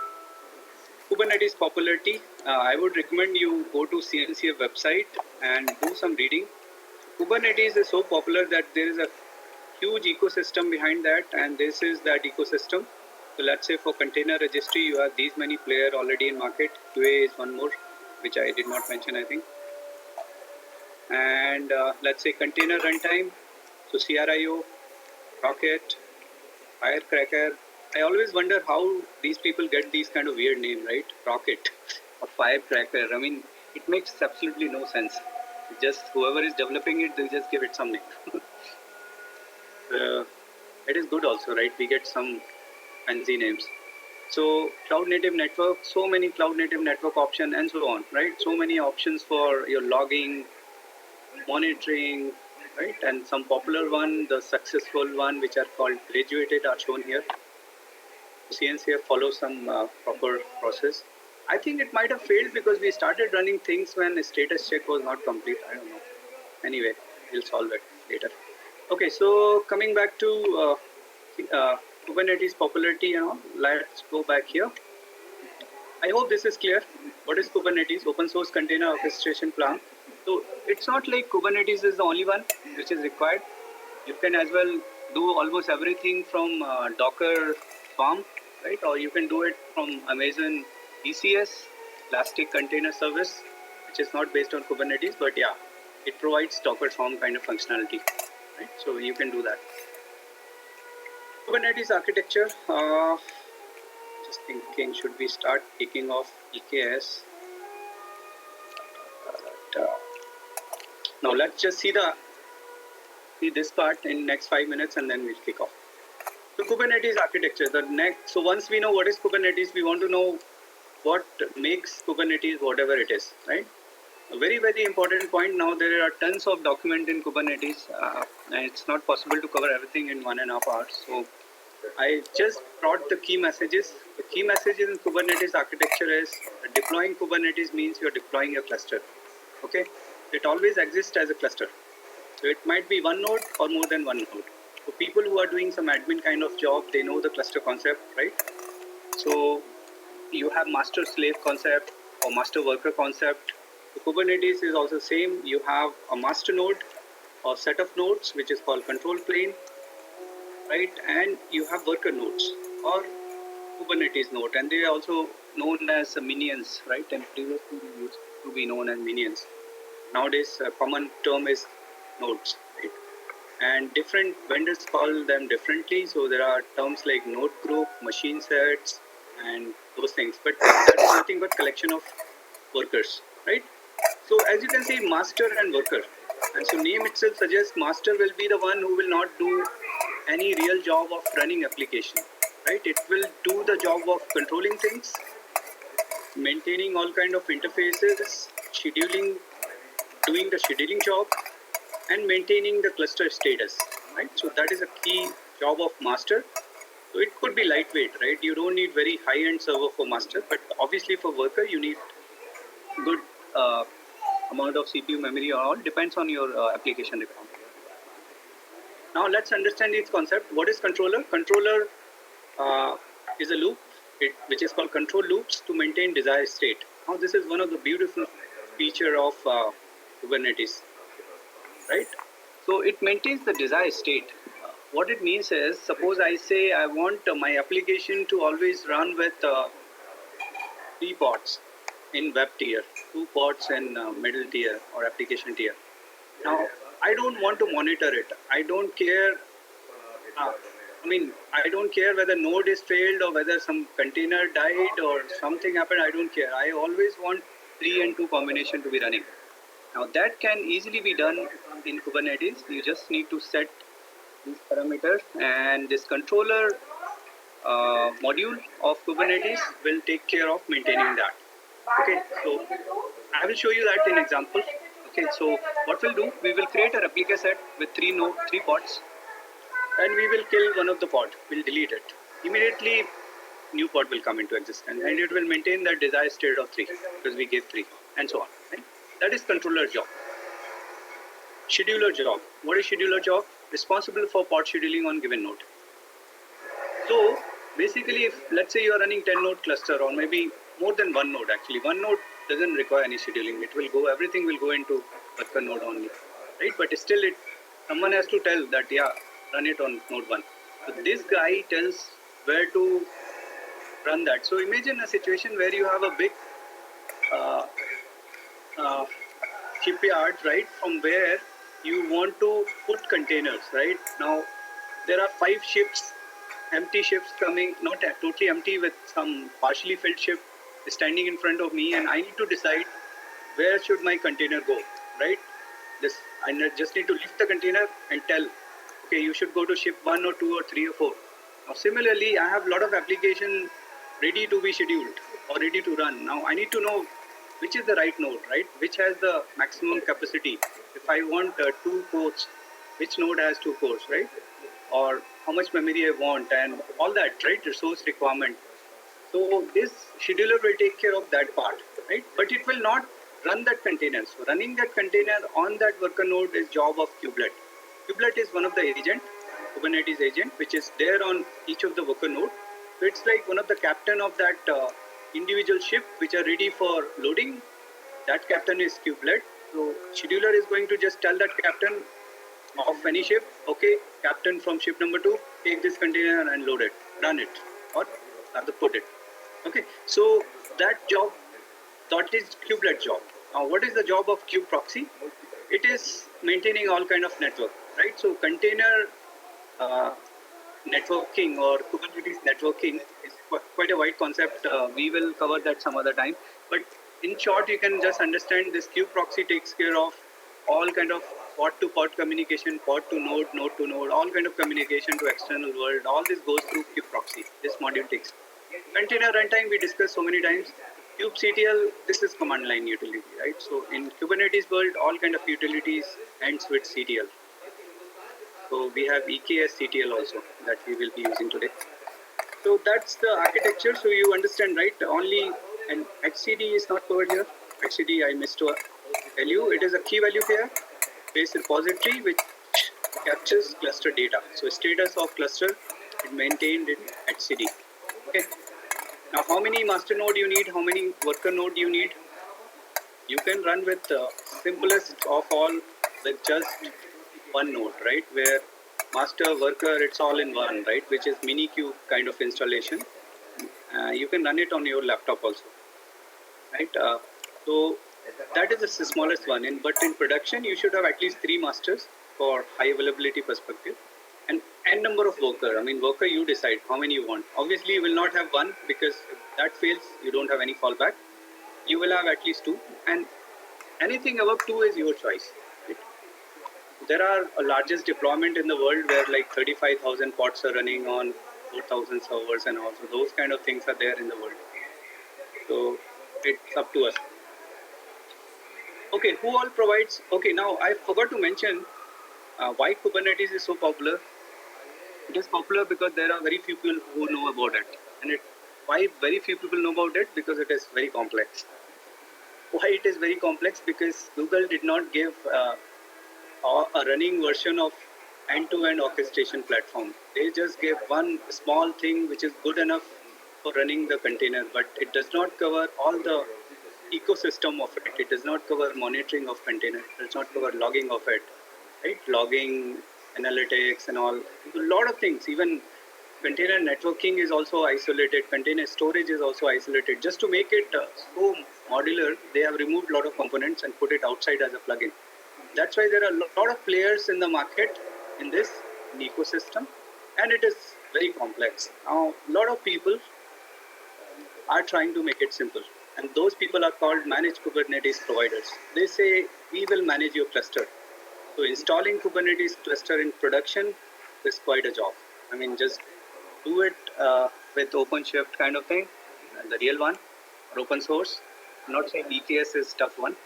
Kubernetes popularity, I would recommend you go to CNCF website and do some reading. Kubernetes is so popular that there is a huge ecosystem behind that, and this is that ecosystem. So let's say for container registry, you have these many players already in market. QA is one more, which I did not mention, I think. And let's say container runtime, so CRIO, Rocket, Firecracker. I always wonder how these people get these kind of weird name, right? Rocket or Firecracker. I mean, it makes absolutely no sense. Just whoever is developing it, they just give it some name. it is good also, right? We get some fancy names. So cloud native network, so many cloud native network options and so on, right? So many options for your logging, monitoring, right? And some popular one, the successful one, which are called graduated, are shown here. CNCF follows some proper process. I think it might have failed because we started running things when the status check was not complete. I don't know. Anyway, we'll solve it later. Okay, so coming back to Kubernetes popularity and all, let's go back here. I hope this is clear. What is Kubernetes? Open source container orchestration plan. So it's not like Kubernetes is the only one which is required. You can as well do almost everything from Docker Swarm, right? Or you can do it from Amazon ECS, Elastic Container Service, which is not based on Kubernetes, but yeah, it provides Docker Swarm kind of functionality, right? So you can do that. Kubernetes architecture. Just thinking, should we start kicking off EKS? Now let's just see this part in next 5 minutes, and then we'll kick off. So Kubernetes architecture. So once we know what is Kubernetes, we want to know what makes Kubernetes whatever it is, right? A very, very important point. Now there are tons of document in Kubernetes, and it's not possible to cover everything in 1.5 hours. So I just brought the key messages. The key messages in Kubernetes architecture is deploying Kubernetes means you're deploying a cluster. Okay, it always exists as a cluster. So it might be one node or more than one node. So people who are doing some admin kind of job, they know the cluster concept, right? So you have master slave concept or master worker concept. So Kubernetes is also same. You have a master node or set of nodes, which is called control plane, right? And you have worker nodes or Kubernetes node, and they are also known as minions, right? And previously they used to be known as minions. Nowadays, a common term is nodes, right? And different vendors call them differently. So there are terms like node group, machine sets, and those things. But that is nothing but collection of workers, right? So as you can see, master and worker. And so name itself suggests master will be the one who will not do any real job of running application, right? It will do the job of controlling things, maintaining all kind of interfaces, scheduling, doing the scheduling job, and maintaining the cluster status, right? So that is a key job of master. So it could be lightweight, right? You don't need very high-end server for master, but obviously for worker you need good amount of CPU memory or all, depends on your application requirement. Now let's understand its concept. What is controller? Controller is a loop which is called control loops to maintain desired state. Now this is one of the beautiful feature of Kubernetes, right? So it maintains the desired state. What it means is, suppose I say I want my application to always run with 3 pods in web tier, 2 pods in middle tier or application tier. Now, I don't want to monitor it. I don't care. I don't care whether node is failed or whether some container died or something happened. I don't care. I always want 3 and 2 combination to be running. Now that can easily be done in Kubernetes. You just need to set these parameters, and this controller module of Kubernetes will take care of maintaining that. Okay, so I will show you that in example. Okay, so what we'll do, we will create a replica set with 3 pods, and we will kill one of the pod. We'll delete it. Immediately, new pod will come into existence, and it will maintain the desired state of 3 because we gave 3, and so on. Right? That is controller job. Scheduler job. What is scheduler job? Responsible for pod scheduling on given node. So basically, if let's say you are running 10 node cluster, or maybe more than one node actually, one node doesn't require any scheduling. It will go, everything will go into worker node only, right? But still, someone has to tell that, yeah, run it on node 1. So this guy tells where to run that. So imagine a situation where you have a big shipyard, right? From where you want to put containers, right? Now, there are 5 ships, empty ships coming, not totally empty, with some partially filled ship standing in front of me, and I need to decide where should my container go, right? I just need to lift the container and tell, Okay, you should go to ship 1 or 2 or 3 or 4. Now, similarly, I have a lot of application ready to be scheduled or ready to run. Now, I need to know which is the right node, right? Which has the maximum capacity. If I want 2 cores, which node has 2 cores, right? Or how much memory I want and all that, right? Resource requirement. So this scheduler will take care of that part, right? But it will not run that container. So running that container on that worker node is job of kubelet. Kubelet is one of the agent, Kubernetes agent, which is there on each of the worker node. So it's like one of the captain of that individual ship which are ready for loading. That captain is kubelet. So scheduler is going to just tell that captain of any ship, okay, captain from ship number 2, take this container and load it, run it, or rather put it. Okay, so that job, that is kubelet job. Now, what is the job of kube proxy? It is maintaining all kind of network, right? So container uh, networking or Kubernetes networking is quite a wide concept. We will cover that some other time. But in short, you can just understand this kube proxy takes care of all kind of pod to pod communication, pod to node, node to node, all kind of communication to external world. All this goes through kube proxy. This module takes. Container runtime we discussed so many times. kubectl, this is command line utility, right? So in Kubernetes world, all kind of utilities ends with CTL. So we have EKS CTL also that we will be using today. So that's the architecture. So you understand, right? Only and HCD is not covered here. HCD I missed to tell you. It is a key value pair based repository which captures cluster data. So status of cluster is maintained in HCD. Okay. Now, how many master node you need? How many worker node you need? You can run with simplest of all with just one node, right? Where master, worker, it's all in one, right? Which is Minikube kind of installation. You can run it on your laptop also, right? So that is the smallest one. But in production, you should have at least 3 masters for high availability perspective. And n number of worker. I mean, worker you decide how many you want. Obviously, you will not have one because if that fails, you don't have any fallback. You will have at least 2, and anything above 2 is your choice. Right? There are a largest deployment in the world where like 35,000 pods are running on 4,000 servers, and also those kind of things are there in the world. So it's up to us. Okay, who all provides? Okay, now I forgot to mention why Kubernetes is so popular. It is popular because there are very few people who know about it. And why very few people know about it? Because it is very complex. Why it is very complex? Because Google did not give a running version of end-to-end orchestration platform. They just gave one small thing which is good enough for running the container, but it does not cover all the ecosystem of it. It does not cover monitoring of container. It does not cover logging of it, right? Logging, analytics and all, a lot of things. Even container networking is also isolated, container storage is also isolated. Just to make it so modular, they have removed a lot of components and put it outside as a plugin. That's why there are a lot of players in the market in this ecosystem, and it is very complex. Now, a lot of people are trying to make it simple, and those people are called managed Kubernetes providers. They say, we will manage your cluster. So installing Kubernetes cluster in production is quite a job. I mean, just do it with OpenShift kind of thing, the real one, or open source. I'm not saying EKS is tough one.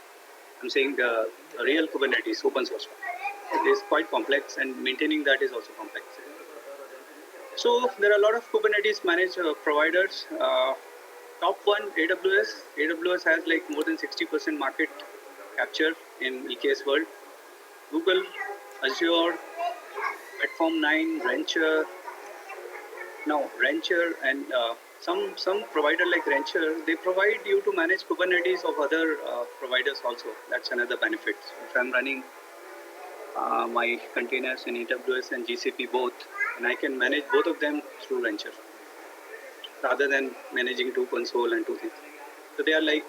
I'm saying the real Kubernetes, open source one. It is quite complex, and maintaining that is also complex. So there are a lot of Kubernetes managed providers. Top one, AWS. AWS has like more than 60% market capture in EKS world. Google, Azure, Platform 9, Rancher. Now, Rancher and some provider like Rancher, they provide you to manage Kubernetes of other providers also. That's another benefit. If I'm running my containers in AWS and GCP both, and I can manage both of them through Rancher rather than managing 2 console and 2 things. So they are like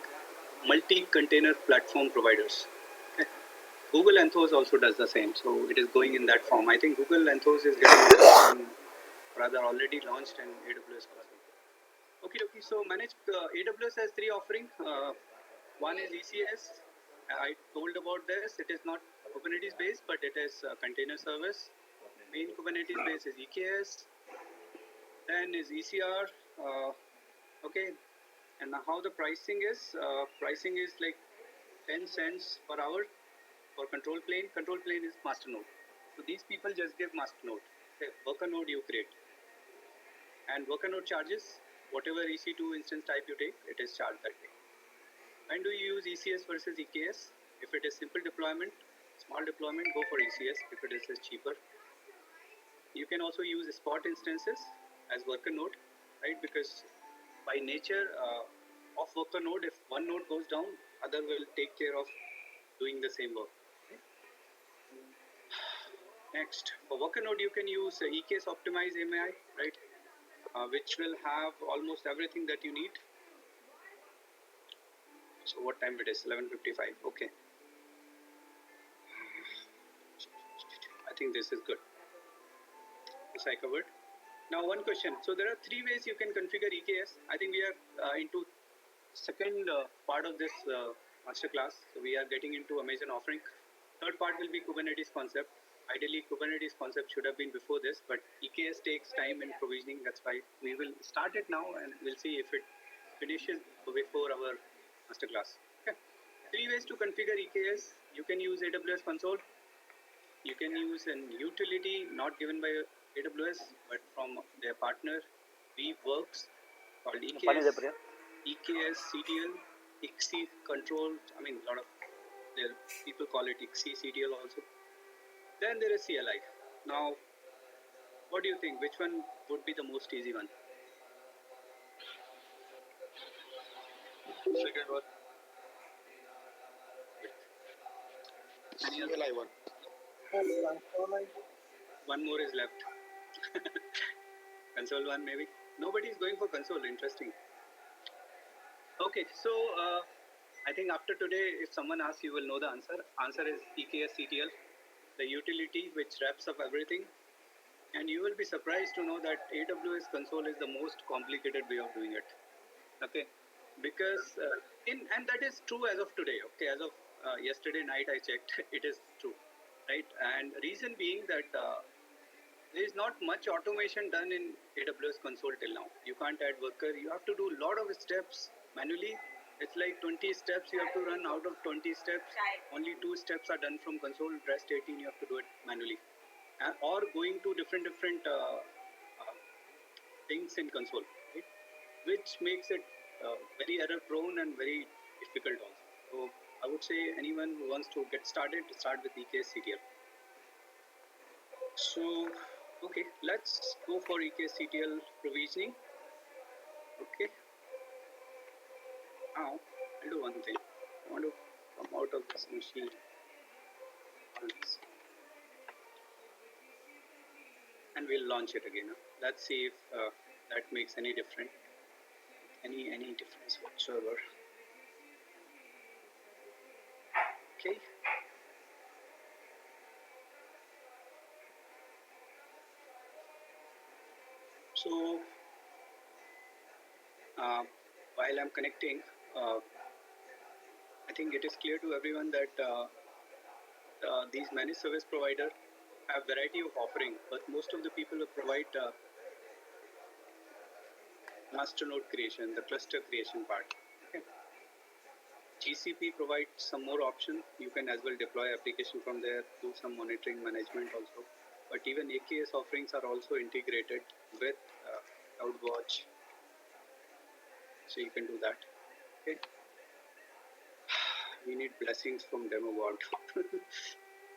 multi-container platform providers. Google Anthos also does the same, so it is going in that form. I think Google Anthos is getting rather already launched in AWS also. Okay, so managed AWS has 3 offerings. One is ECS. I told about this. It is not Kubernetes based, but it is container service Main Kubernetes base is EKS, then is ECR. Okay, and how the pricing is? Pricing is like 10 cents per hour for control plane. Control plane is master node. So these people just give master node. Okay, worker node you create. And worker node charges, whatever EC2 instance type you take, it is charged that way. When do you use ECS versus EKS? If it is simple deployment, small deployment, go for ECS if it is cheaper. You can also use spot instances as worker node, right? Because by nature of worker node, if one node goes down, other will take care of doing the same work. Okay? Next, for worker node, you can use EKS optimize AMI, right? Which will have almost everything that you need. So what time it is? 11:55. Okay. I think this is good. This I covered. Now one question. So there are three ways you can configure EKS. I think we are into second part of this master class. So we are getting into Amazon offering. Third part will be Kubernetes concept. Ideally, Kubernetes concept should have been before this, but EKS takes time in provisioning. That's why we will start it now, and we'll see if it finishes before our master class. Okay. Three ways to configure EKS. You can use AWS console. You can use an utility not given by AWS, but from their partner, Weaveworks, called EKS, EKS CTL, IXC control. I mean, a lot of people call it IXC CTL also. Then there is CLI. Now, what do you think? Which one would be the most easy one? Second one. CLI one. One more is left. Console one maybe. Nobody is going for console. Interesting. Okay, so I think after today, if someone asks, you will know the answer. Answer is EKS CTL, the utility which wraps up everything. And you will be surprised to know that AWS console is the most complicated way of doing it. Okay, because and that is true as of today. Okay, as of yesterday night I checked, it is true, right? And reason being that there is not much automation done in AWS console till now. You can't add worker. You have to do a lot of steps manually. It's like 20 steps you have to run. Out of 20 steps, only 2 steps are done from console. Rest 18 you have to do it manually, or going to different things in console, right? Which makes it very error prone and very difficult also. So I would say anyone who wants to get started, start with EKS CTL. So, okay, let's go for EKS CTL provisioning. Okay. Now, I'll do one thing. I want to come out of this machine. And we'll launch it again. Let's see if that makes any difference. Any difference whatsoever. Okay. So while I'm connecting, I think it is clear to everyone that these managed service providers have variety of offering, but most of the people who provide master node creation, the cluster creation part. Okay. GCP provides some more options. You can as well deploy application from there, do some monitoring management also. But even AKS offerings are also integrated with CloudWatch. So you can do that. Okay. We need blessings from demo god.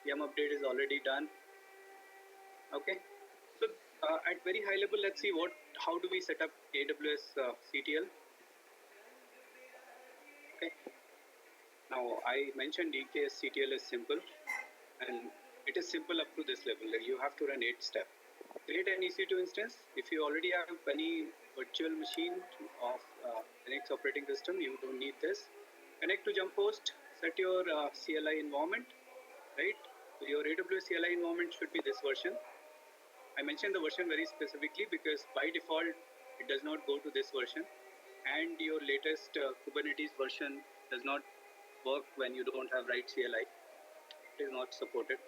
Yum update is already done. Okay. So at very high level, let's see how do we set up AWS CTL. Okay. Now I mentioned EKS CTL is simple, and it is simple up to this level. Like you have to run 8 steps. Create an EC2 instance. If you already have any virtual machine of Linux operating system, you don't need this. Connect to jump host. Set your CLI environment. Right. So your AWS CLI environment should be this version. I mentioned the version very specifically because by default it does not go to this version, and your latest Kubernetes version does not work when you don't have right CLI. It is not supported.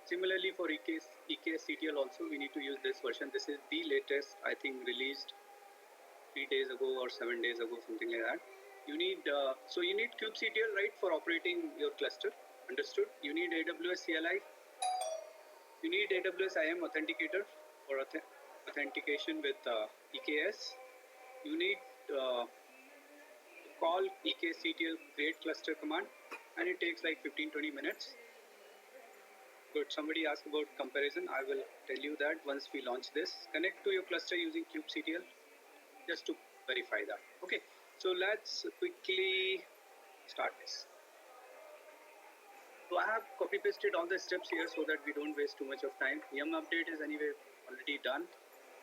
Similarly for EKS CTL also, we need to use this version. This is the latest, I think, released 3 days ago or 7 days ago, something like that. You need so you need kubectl, right, for operating your cluster. Understood? You need AWS CLI. You need AWS IAM authenticator for authentication with EKS. You need to call EKSCTL create cluster command, and it takes like 15-20 minutes. Good. Somebody asked about comparison. I will tell you that once we launch this. Connect to your cluster using kubectl just to verify that. Okay. So let's quickly start this. So I have copy pasted all the steps here so that we don't waste too much of time. Yum update is anyway already done.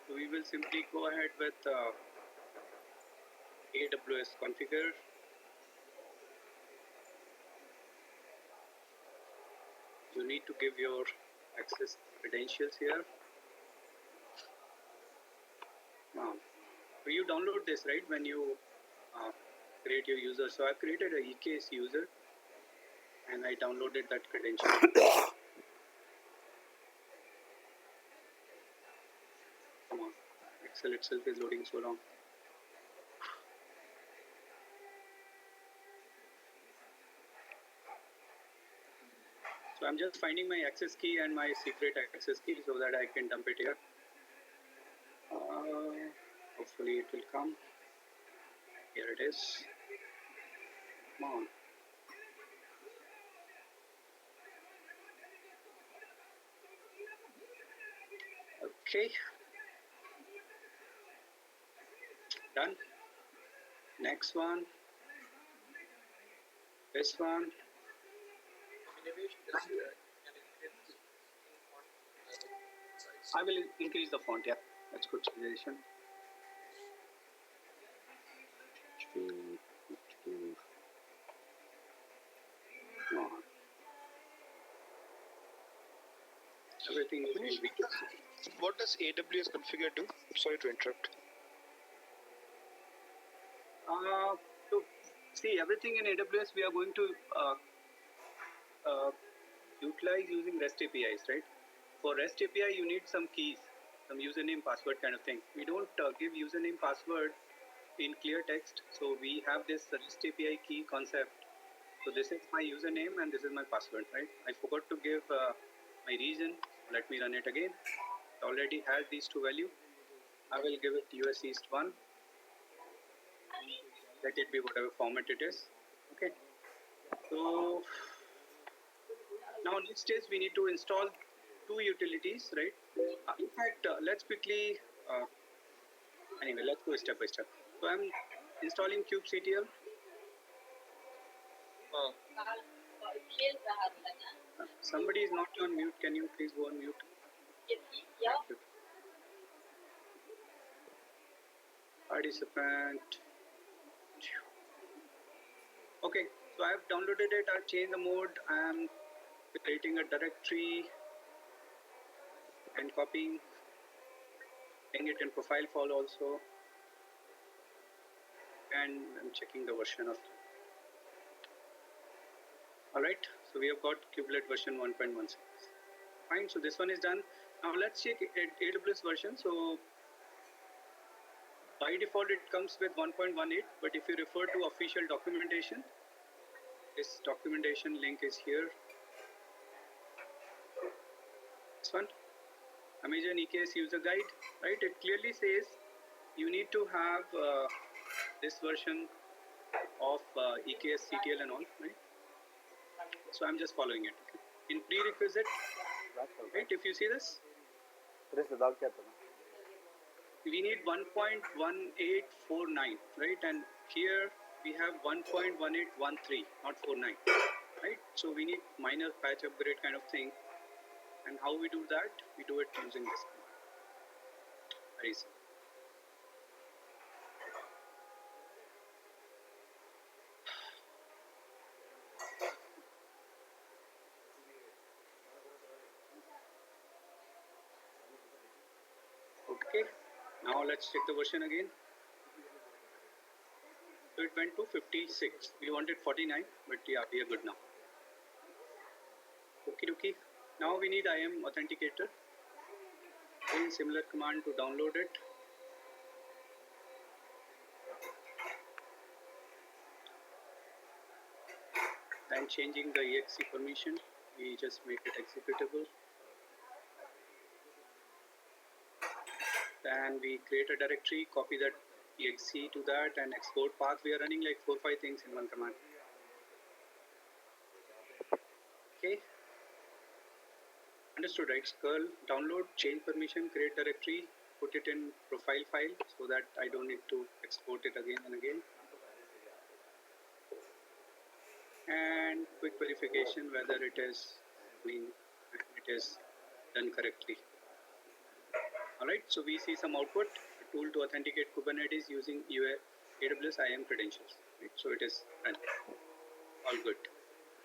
So we will simply go ahead with AWS configure. You need to give your access credentials here. So you download this, right, when you create your user. So I created a EKS user and I downloaded that credential. Come on, Excel itself is loading so long. So I'm just finding my access key and my secret access key so that I can dump it here. Hopefully it will come. Here it is. Come on. Okay. Done. Next one. This one. I will increase the font, yeah. That's good suggestion. Everything is in weak. What does AWS configure do? Sorry to interrupt. So see, everything in AWS we are going to utilize using REST APIs, right? For REST API, you need some keys, some username, password kind of thing. We don't give username, password in clear text. So we have this REST API key concept. So this is my username and this is my password, right? I forgot to give my region. Let me run it again. It already has these two values. I will give it US East 1. Let it be whatever format it is. Okay. So now next is we need to install two utilities, right? In fact, let's quickly, anyway, let's go step by step. So I'm installing kubectl. Somebody is not on mute. Can you please go on mute? Yeah. Participant. Okay, so I have downloaded it. I've changed the mode. I am creating a directory and copying it in profile file also. And I'm checking the version of. All right, so we have got kubelet version 1.16. Fine, so this one is done. Now let's check AWS version. So by default, it comes with 1.18, but if you refer to official documentation, this documentation link is here. This one, Amazon EKS user guide, right? It clearly says you need to have this version of EKS CTL and all, right? So I'm just following it. Okay? In prerequisite, right? If you see this, we need 1.1849, right? And here we have 1.1813, not 49, right? So we need minor patch upgrade kind of thing. And how we do that? We do it using this command. Very simple. Okay, now let's check the version again. So it went to 56. We wanted 49, but yeah, we are good now. Okie dokie. Now we need IAM Authenticator. Again, similar command to download it. Then changing the exe permission, we just make it executable. Then we create a directory, copy that exe to that, and export path. We are running like 4-5 things in one command. Okay. Understood, right? Curl, download, change permission, create directory, put it in profile file so that I don't need to export it again and again. And quick verification whether it is done correctly. Alright, so we see some output, a tool to authenticate Kubernetes using AWS IAM credentials. Right? So it is done. All good.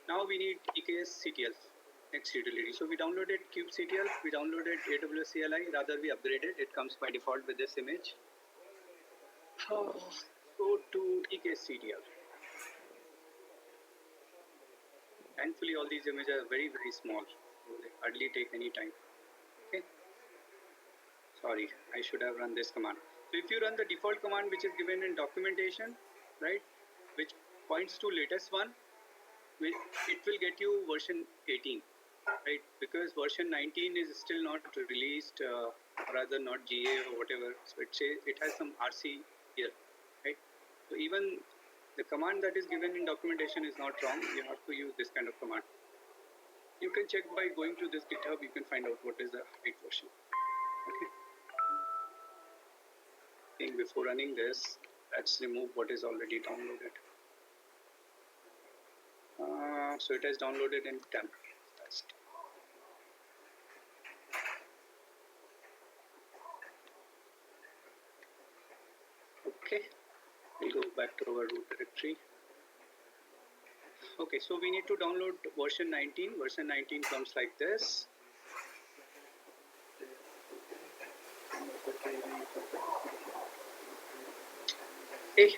Now we need EKS CTL, next utility. So we downloaded kubectl, we downloaded AWS CLI, rather we upgraded. It comes by default with this image. Go to EKS CTL. Thankfully, all these images are very, very small. So they hardly take any time. Okay. Sorry, I should have run this command. So if you run the default command which is given in documentation, right, which points to latest one, it will get you version 18, right? Because version 19 is still not released, rather not GA or whatever. So it has some RC here, right? So even the command that is given in documentation is not wrong. You have to use this kind of command. You can check by going to this GitHub. You can find out what is the right version. Okay. I think before running this, let's remove what is already downloaded. So it has downloaded in temp. Okay, we'll go back to our root directory. Okay, so we need to download version 19. Version 19 comes like this. Okay.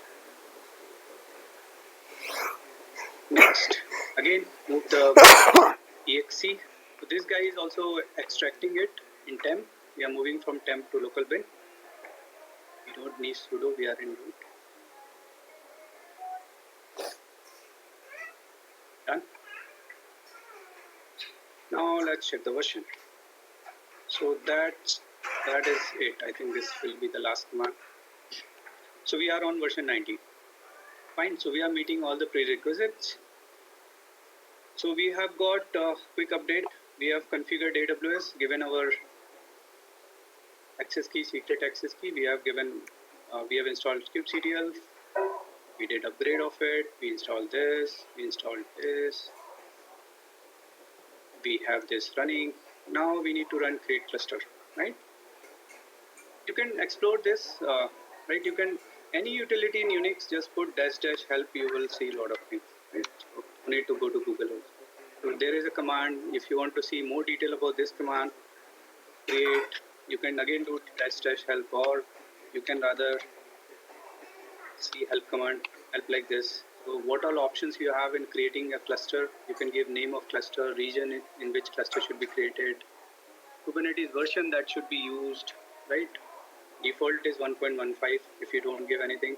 Next, again, move the exe. So this guy is also extracting it in temp. We are moving from temp to local bin. We don't need sudo, we are in root. Done. Now let's check the version. So that is it. I think this will be the last command. So we are on version 19. Fine. So we are meeting all the prerequisites. So we have got a quick update. We have configured AWS, given our access key, secret access key. We have installed kubectl. We did upgrade of it. We installed this. We installed this. We have this running. Now we need to run create cluster, right? You can explore this, right? You can, any utility in Unix, just put -- help, you will see a lot of things, right? So you need to go to Google also. So there is a command. If you want to see more detail about this command, create, you can again do -- help, or you can rather see help command, help like this. So what all options you have in creating a cluster? You can give name of cluster, region in which cluster should be created, Kubernetes version that should be used, right? Default is 1.15 if you don't give anything.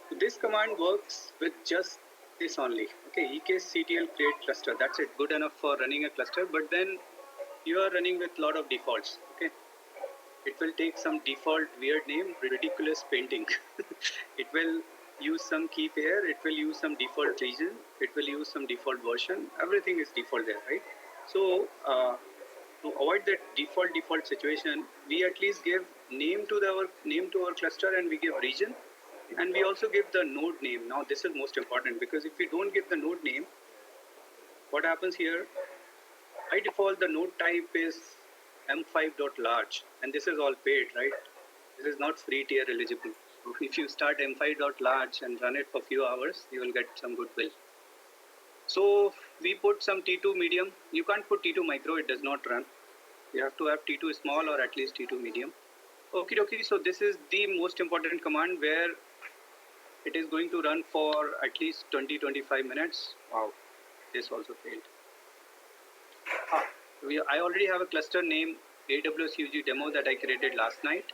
So this command works with just this only. Okay, EKSCTL create cluster. That's it. Good enough for running a cluster. But then you are running with a lot of defaults. Okay, it will take some default weird name, ridiculous painting. It will use some key pair. It will use some default region. It will use some default version. Everything is default there, right? So to avoid that default situation, we at least give name to our cluster, and we give region, and we also give the node name. Now this is most important, because if we don't give the node name, what happens here? By default, the node type is m5.large, and this is all paid, right? This is not free tier eligible. So if you start m5.large and run it for a few hours, you will get some goodwill. So we put some T2 medium. You can't put T2 micro, it does not run. You have to have T2 small or at least T2 medium. Okay, so this is the most important command, where it is going to run for at least 20-25 minutes. Wow, this also failed. I already have a cluster named AWS UG demo that I created last night.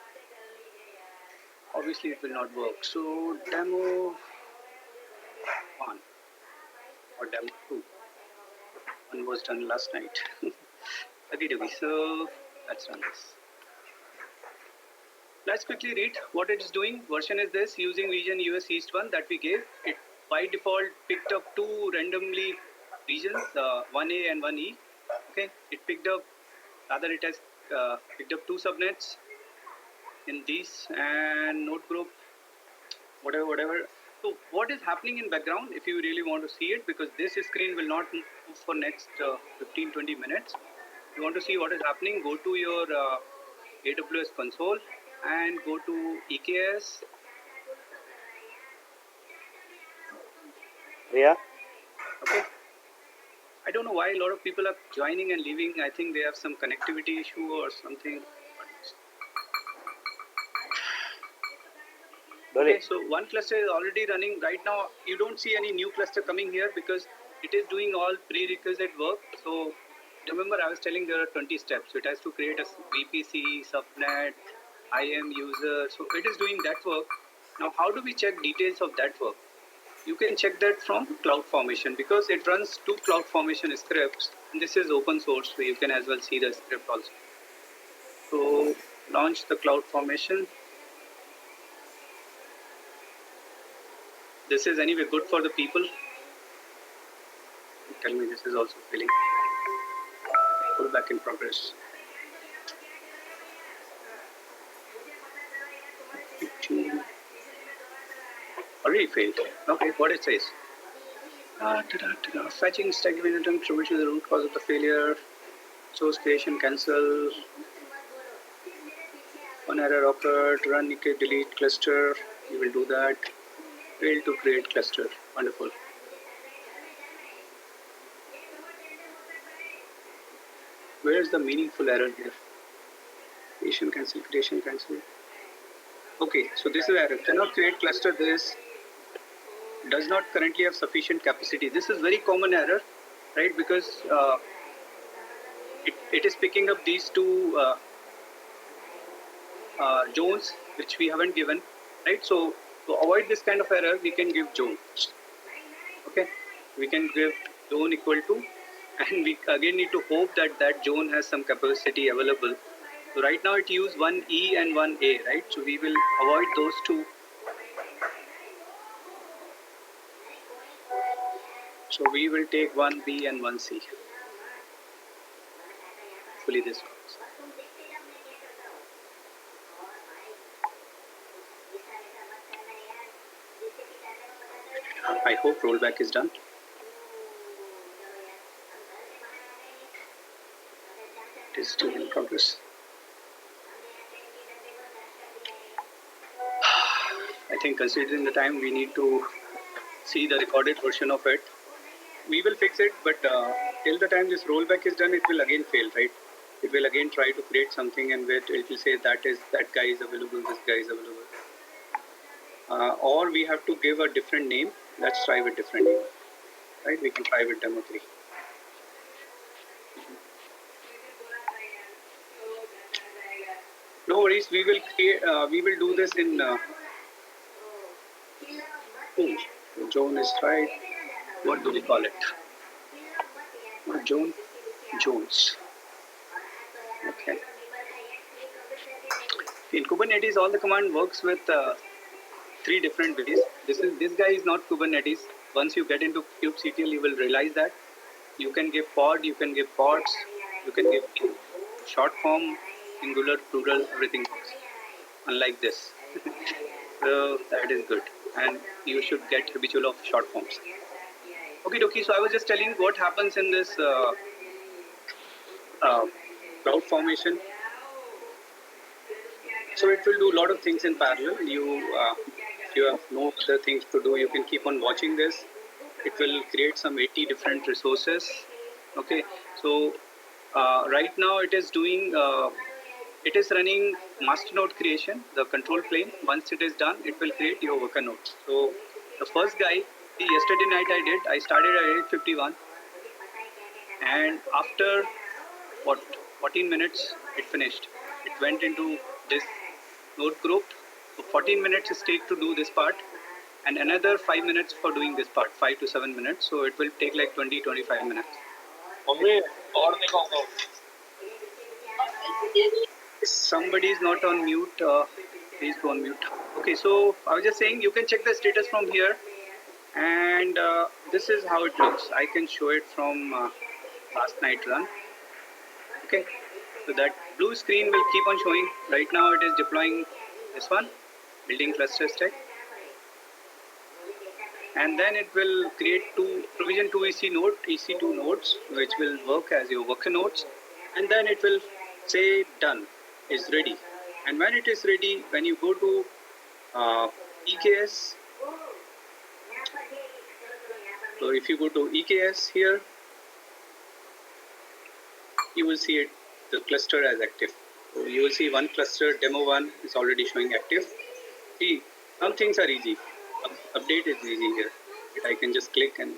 Obviously, it will not work. So demo 1 or demo 2. One was done last night. Okay, so let's run this. Let's quickly read what it is doing. Version is this, using region US East 1 that we gave. It by default picked up two randomly regions, 1A and 1E. Okay, it picked up, rather it has picked up two subnets in these and node group, whatever. So what is happening in background, if you really want to see it, because this screen will not move for next 15-20 minutes. If you want to see what is happening, go to your AWS console and go to EKS. Yeah. Okay. I don't know why a lot of people are joining and leaving. I think they have some connectivity issue or something. Okay, so one cluster is already running right now. You don't see any new cluster coming here because it is doing all prerequisite work. So remember, I was telling there are 20 steps. So it has to create a VPC, subnet, IAM user. So it is doing that work. Now, how do we check details of that work? You can check that from CloudFormation because it runs two CloudFormation scripts. And this is open source, so you can as well see the script also. So launch the CloudFormation. This is anyway good for the people. Tell me this is also failing. Pull back in progress. Already failed. Okay, what it says. Fetching stack item, troubleshoot the root cause of the failure. Source creation cancel. One error occurred. Run EK delete cluster. You will do that. Fail to create cluster. Wonderful. Where is the meaningful error here? Creation cancel, creation cancel. Okay, so this is error. Cannot create cluster. This does not currently have sufficient capacity. This is very common error, right? Because it is picking up these two zones which we haven't given, right? So to avoid this kind of error, we can give zone. Okay, we can give zone equal to, and we again need to hope that that zone has some capacity available. So right now it used 1E and 1A, right? So we will avoid those two. So we will take 1B and 1C. Hopefully this works. I hope rollback is done. It is still in progress. I think considering the time, we need to see the recorded version of it. We will fix it, but till the time this rollback is done, it will again fail, right? It will again try to create something and it will say that guy is available, this guy is available. Or we have to give a different name. Let's try with different name, right? We can try with demo 3. No worries. We will create. We will do this in. Zone is right. What do we call it? Not zone. Zones. Okay. In Kubernetes, all the command works with 3 different ways. This guy is not Kubernetes. Once you get into kubectl, you will realize that you can give pod, you can give pods, you can give short form, singular, plural, everything works. Unlike this, so that is good, and you should get habitual of short forms. Okay, dokie. So I was just telling what happens in this CloudFormation. So it will do a lot of things in parallel. If you have no other things to do, you can keep on watching this. It will create some 80 different resources. Okay, so right now it is doing, it is running master node creation, the control plane. Once it is done, it will create your worker nodes. So the first guy, yesterday night I started at 8:51, and after what 14 minutes it finished. It went into this node group. So 14 minutes is take to do this part, and another 5 minutes for doing this part, 5 to 7 minutes. So it will take like 20-25 minutes. Somebody is not on mute. Please go on mute. Okay, so I was just saying you can check the status from here, and this is how it looks. I can show it from last night run. Okay, so that blue screen will keep on showing. Right now it is deploying this one, building cluster stack, and then it will create provision 2 EC2 nodes, which will work as your worker nodes, and then it will say done, is ready. And when it is ready, when you go to EKS, so if you go to EKS here, you will see it, the cluster as active. So you will see one cluster, demo 1 is already showing active. See, some things are easy. Update is easy here. I can just click and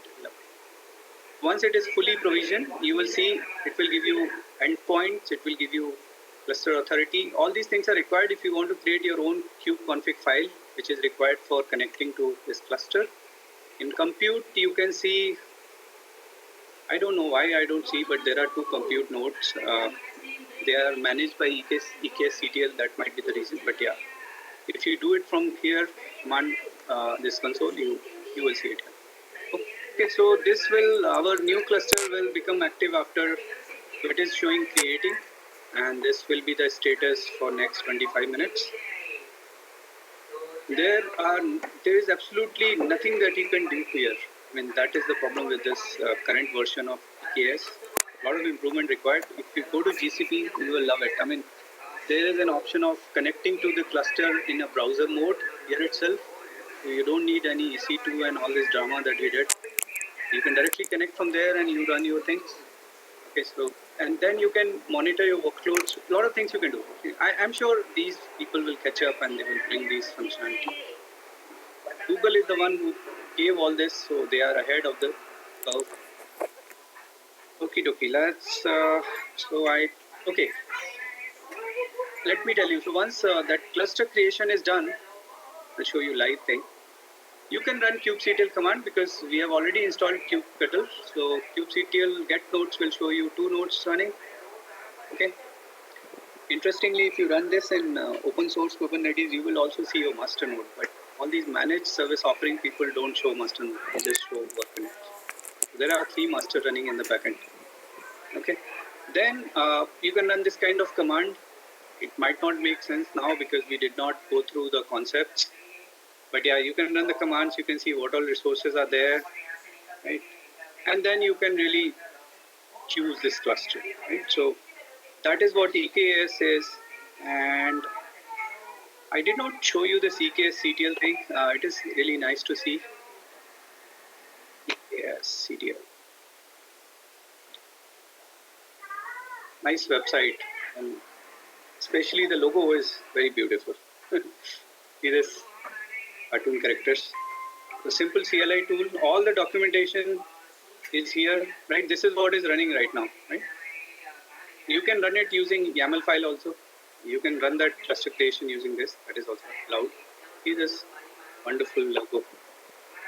once it is fully provisioned, you will see it will give you endpoints, it will give you cluster authority. All these things are required if you want to create your own kubeconfig file, which is required for connecting to this cluster. In compute, you can see, I don't know why I don't see, but there are 2 compute nodes. They are managed by EKS CTL, that might be the reason, but yeah. If you do it from here, command this console, you will see it. Okay, so this will, our new cluster will become active after it is showing creating, and this will be the status for next 25 minutes. There is absolutely nothing that you can do here. I mean, that is the problem with this current version of EKS. A lot of improvement required. If you go to GCP, you will love it. I mean, there is an option of connecting to the cluster in a browser mode here itself. So you don't need any EC2 and all this drama that we did. You can directly connect from there and you run your things. Okay, so, and then you can monitor your workloads. A lot of things you can do. I'm sure these people will catch up and they will bring these functionality. Google is the one who gave all this, so they are ahead of the curve. Okie dokie, let's, okay. Let me tell you, so once that cluster creation is done, I'll show you live thing. You can run kubectl command because we have already installed kubectl. So kubectl get nodes will show you 2 nodes running. Okay. Interestingly, if you run this in open source Kubernetes, you will also see your master node. But all these managed service offering people don't show master node; they just show worker nodes. There are 3 master running in the backend. Okay. Then you can run this kind of command. It might not make sense now because we did not go through the concepts. But yeah, you can run the commands, you can see what all resources are there, right? And then you can really choose this cluster, right? So that is what EKS is. And I did not show you this EKS CTL thing. It is really nice to see. EKS CTL. Nice website. And especially the logo is very beautiful. See this? Cartoon characters. The simple CLI tool, all the documentation is here, right? This is what is running right now, right? You can run it using YAML file also. You can run that cluster creation using this. That is also allowed. See this wonderful logo.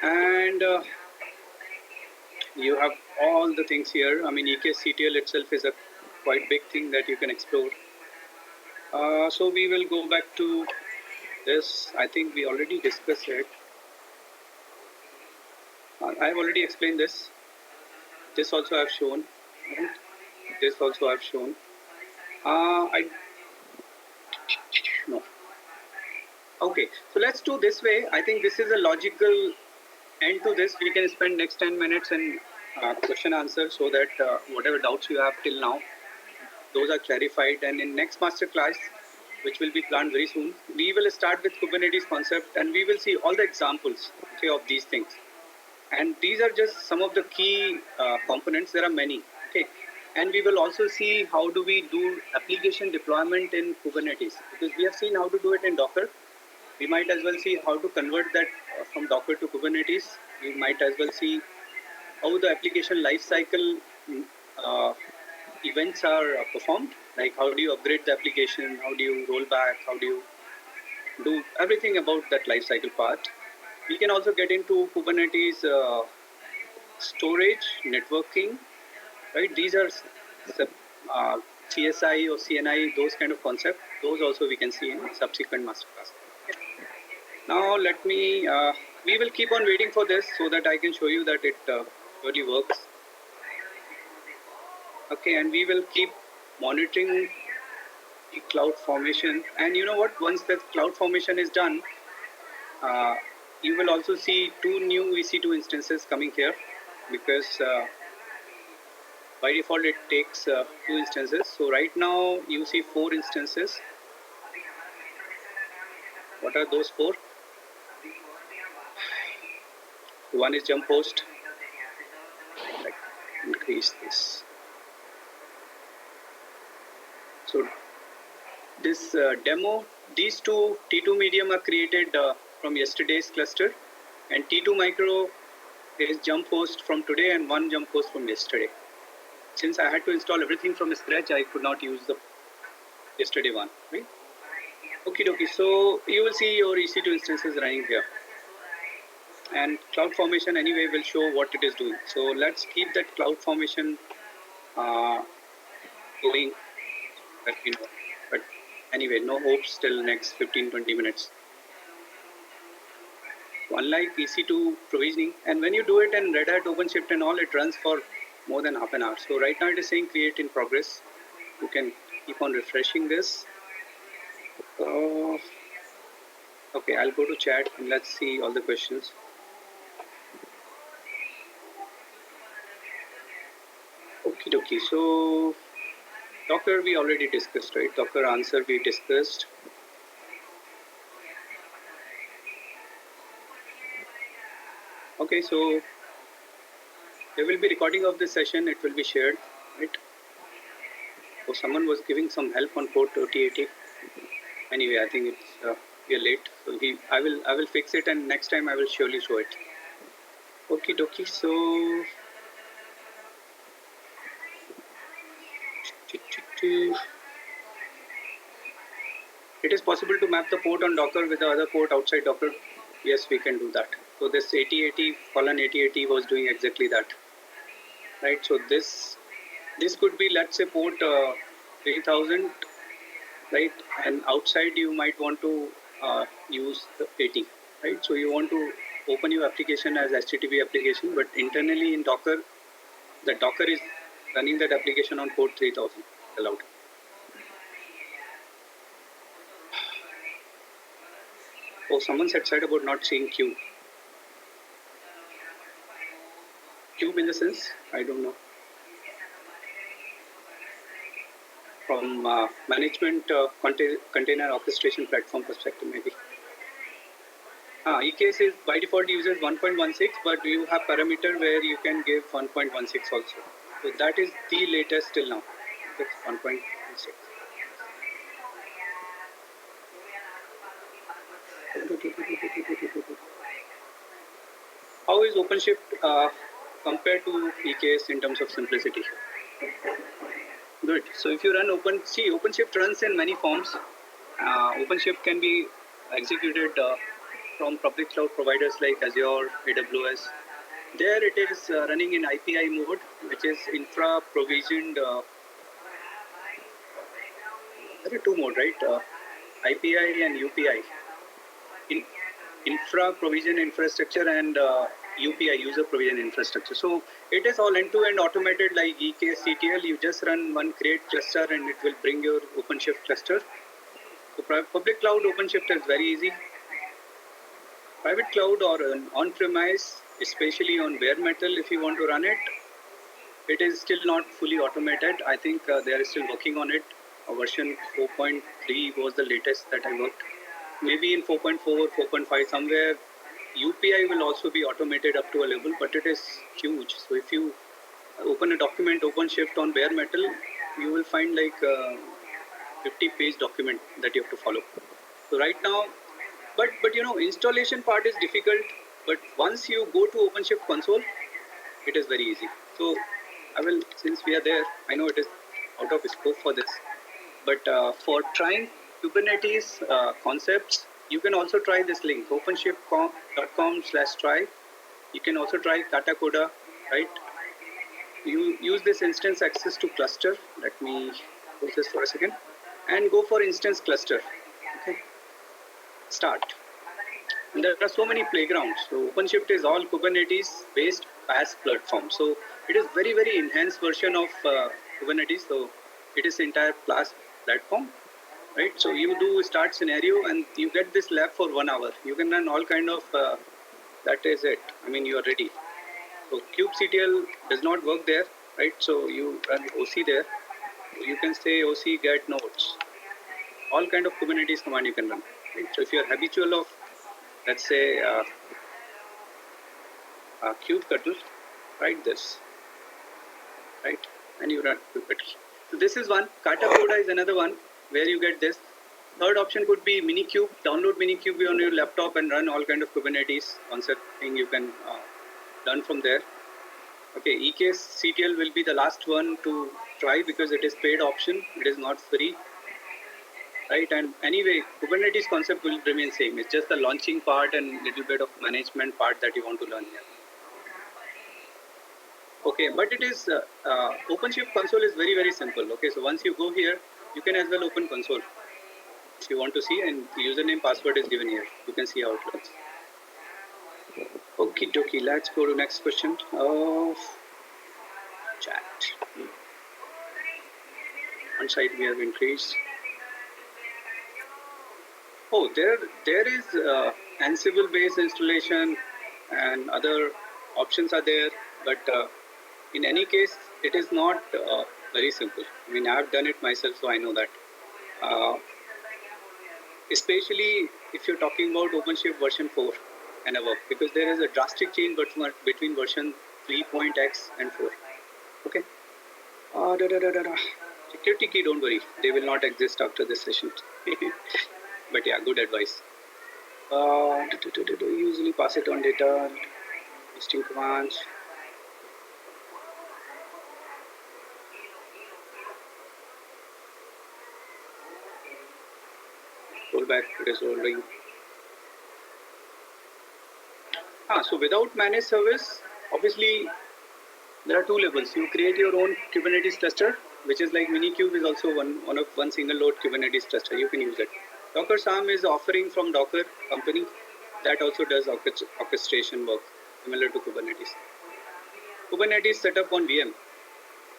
And you have all the things here. I mean, EKS-CTL itself is a quite big thing that you can explore. So we will go back to this. I think we already discussed it. I've already explained this. This also I've shown. Right? This also I've shown. No. Okay, so let's do this way. I think this is a logical end to this. We can spend next 10 minutes in question answer so that whatever doubts you have till now, those are clarified. And in next master class, which will be planned very soon, we will start with Kubernetes concept and we will see all the examples, okay, of these things. And these are just some of the key components. There are many, okay. And we will also see how do we do application deployment in Kubernetes, because we have seen how to do it in Docker. We might as well see how to convert that from Docker to Kubernetes. We might as well see how the application lifecycle events are performed, like how do you upgrade the application, how do you roll back, how do you do everything about that lifecycle part. We can also get into Kubernetes storage, networking, right? These are uh, CSI or CNI, those kind of concepts. Those also we can see in subsequent masterclass. Now let me, we will keep on waiting for this so that I can show you that it really works. Okay, and we will keep monitoring the cloud formation. And you know what, once the cloud formation is done, you will also see 2 new EC2 instances coming here, because by default it takes 2 instances. So right now you see 4 instances. What are those 4? One is jump host. Like, increase this. So this demo, these 2 T2 medium are created from yesterday's cluster, and T2 micro is jump host from today and 1 jump host from yesterday. Since I had to install everything from scratch, I could not use the yesterday one, right? Okie dokie, so you will see your EC2 instances running here. And cloud formation anyway will show what it is doing. So let's keep that cloud formation going. But anyway, no hopes till next 15-20 minutes. So unlike EC2 provisioning, and when you do it in Red Hat OpenShift and all, it runs for more than half an hour. So right now it is saying create in progress. You can keep on refreshing this. Okay, I'll go to chat and let's see all the questions. Okie dokie. So Docker we already discussed, right? Docker answer we discussed. Okay, so there will be recording of this session. It will be shared, right? So someone was giving some help on port 3080. Anyway, I think it's we are late. So I will fix it, and next time I will surely show it. Okie dokie. So it is possible to map the port on Docker with the other port outside Docker. Yes, we can do that. So this 8080:8080 was doing exactly that, right? So this could be, let's say, port 3000, right? And outside you might want to use the 80, right? So you want to open your application as HTTP application, but internally in Docker, the Docker is running that application on port 3000 allowed. Oh, someone said about not seeing cube. Cube in the sense, I don't know. From management container orchestration platform perspective, maybe. EKS is by default uses 1.16, but you have parameter where you can give 1.16 also. So that is the latest till now. It's 1.16. How is OpenShift compared to EKS in terms of simplicity? Good. So if you run OpenShift runs in many forms. OpenShift can be executed from public cloud providers like Azure, AWS. There it is running in IPI mode, which is infra provisioned. There are 2 modes, right? IPI and UPI. Infra provision infrastructure and UPI, user provision infrastructure. So it is all end-to-end automated like EKS CTL. You just run one create cluster and it will bring your OpenShift cluster. So public cloud OpenShift is very easy. Private cloud or on-premise, especially on bare metal, if you want to run it, it is still not fully automated. I think they are still working on it. Version 4.3 was the latest that I worked. Maybe in 4.4, 4.5 somewhere, UPI will also be automated up to a level, but it is huge. So if you open a document, OpenShift on bare metal, you will find like 50-page document that you have to follow. So right now, but you know, installation part is difficult, but once you go to OpenShift console, it is very easy. So I will, since we are there, I know it is out of scope for this. But for trying Kubernetes concepts, you can also try this link, openshift.com/try. You can also try Katacoda, right? You use this instance access to cluster. Let me put this for a second and go for instance cluster. Okay, start. And there are so many playgrounds. So OpenShift is all Kubernetes based PaaS platform. So it is very, very enhanced version of Kubernetes. So it is entire PaaS platform, right? So you do start scenario and you get this lab for 1 hour. You can run all kind of, that is it. I mean, you are ready. So kubectl does not work there, right? So you run OC there. So you can say OC get nodes. All kind of Kubernetes command you can run. Right? So if you are habitual of, let's say, kubectl, write this, right? And you run kubectl. So this is one. Katacoda is another one where you get this. Third option could be Minikube. Download Minikube on your laptop and run all kind of Kubernetes concept thing you can learn from there. Okay, EKS-CTL will be the last one to try because it is paid option. It is not free, right? And anyway, Kubernetes concept will remain same. It's just the launching part and little bit of management part that you want to learn here. Okay, but it is OpenShift console is very, very simple. Okay, so once you go here, you can as well open console if you want to see, and the username password is given here. You can see how it looks. Okie dokie, let's go to next question of chat. One side we have increased. Oh, there is Ansible based installation and other options are there, but in any case, it is not very simple. I mean, I have done it myself, so I know that. Especially if you're talking about OpenShift version 4 and above, because there is a drastic change between version 3.x and 4. Okay. Security key, don't worry, they will not exist after this session. But yeah, good advice. Usually pass it on data, listing commands. Roll back, it is rolling. So without managed service, obviously there are two levels. You create your own Kubernetes cluster, which is like Minikube is also one single load Kubernetes cluster. You can use it. Docker Swarm is offering from Docker company that also does orchestration work similar to Kubernetes. Kubernetes setup on VM.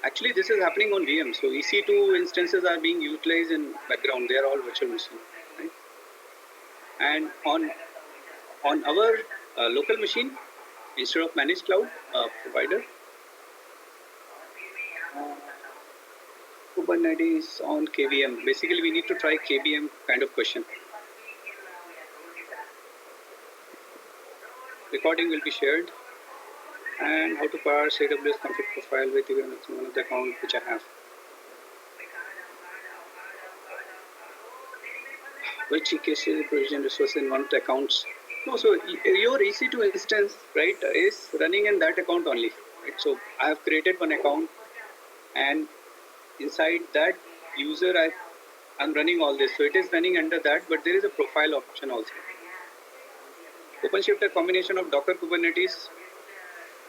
Actually, this is happening on VM. So EC2 instances are being utilized in background. They are all virtual machine, right? And on our local machine, instead of managed cloud provider, Kubernetes on KVM. Basically, we need to try KVM kind of question. Recording will be shared. And how to parse AWS config profile with even one of the account which I have. Which EKS provision resource in one of the accounts? No, so your EC2 instance, right, is running in that account only. Right? So I have created one account, and inside that user, I'm running all this. So it is running under that, but there is a profile option also. OpenShift, a combination of Docker Kubernetes.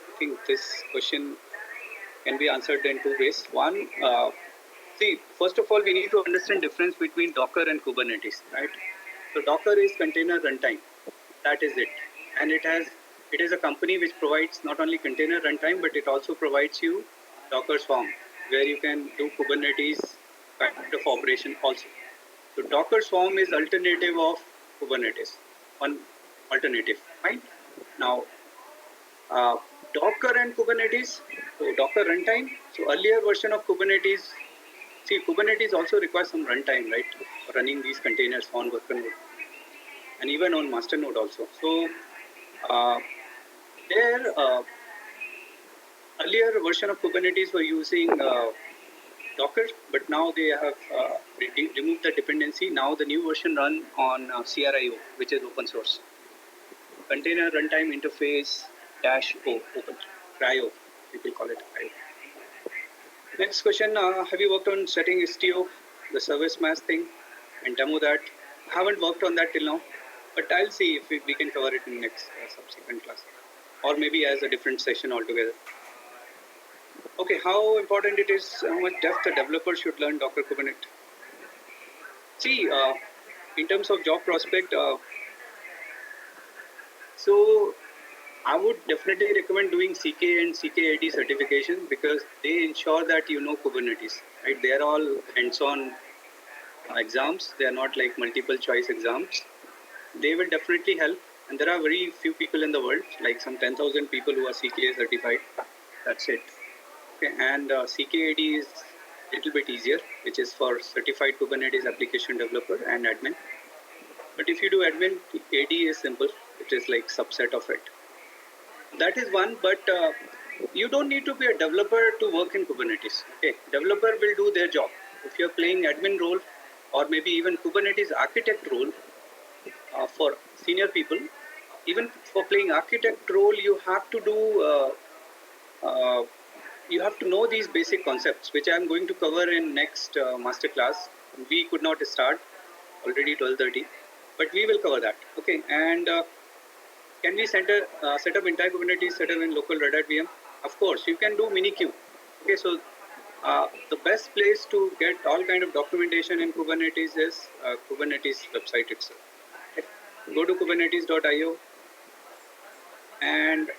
I think this question can be answered in two ways. One, see, first of all, we need to understand difference between Docker and Kubernetes, right? So Docker is container runtime. That is it. And it is a company which provides not only container runtime, but it also provides you Docker Swarm, where you can do Kubernetes kind of operation also. So Docker Swarm is alternative of Kubernetes, one alternative, right? Now, Docker and Kubernetes, so Docker runtime. So earlier version of Kubernetes, see, Kubernetes also requires some runtime, right? Running these containers on worker node and even on master node also. So earlier version of Kubernetes were using Docker, but now they have removed the dependency. Now the new version run on CRIO, which is open source. Container runtime interface -o, open CRIO, people call it CRIO. Next question, have you worked on setting STO, the service mesh thing, and demo that? I haven't worked on that till now, but I'll see if we can cover it in next subsequent class, or maybe as a different session altogether. Okay, how important it is, how much depth a developer should learn Docker Kubernetes? See, in terms of job prospect, so I would definitely recommend doing CK and CKAD certification because they ensure that you know Kubernetes, right? They are all hands-on exams. They are not like multiple choice exams. They will definitely help. And there are very few people in the world, like some 10,000 people who are CKA certified. That's it. Okay. And CKAD is a little bit easier, which is for Certified Kubernetes Application Developer and Admin. But if you do admin, AD is simple. It is like subset of it. That is one, but you don't need to be a developer to work in Kubernetes. Okay, developer will do their job. If you're playing admin role or maybe even Kubernetes architect role for senior people, even for playing architect role, you have to do. You have to know these basic concepts, which I am going to cover in next master class. We could not start already 12:30, but we will cover that. Okay, and can we set up entire Kubernetes setup in local Red Hat VM? Of course, you can do Minikube. Okay, so the best place to get all kind of documentation in Kubernetes is Kubernetes website itself. Okay. Go to kubernetes.io and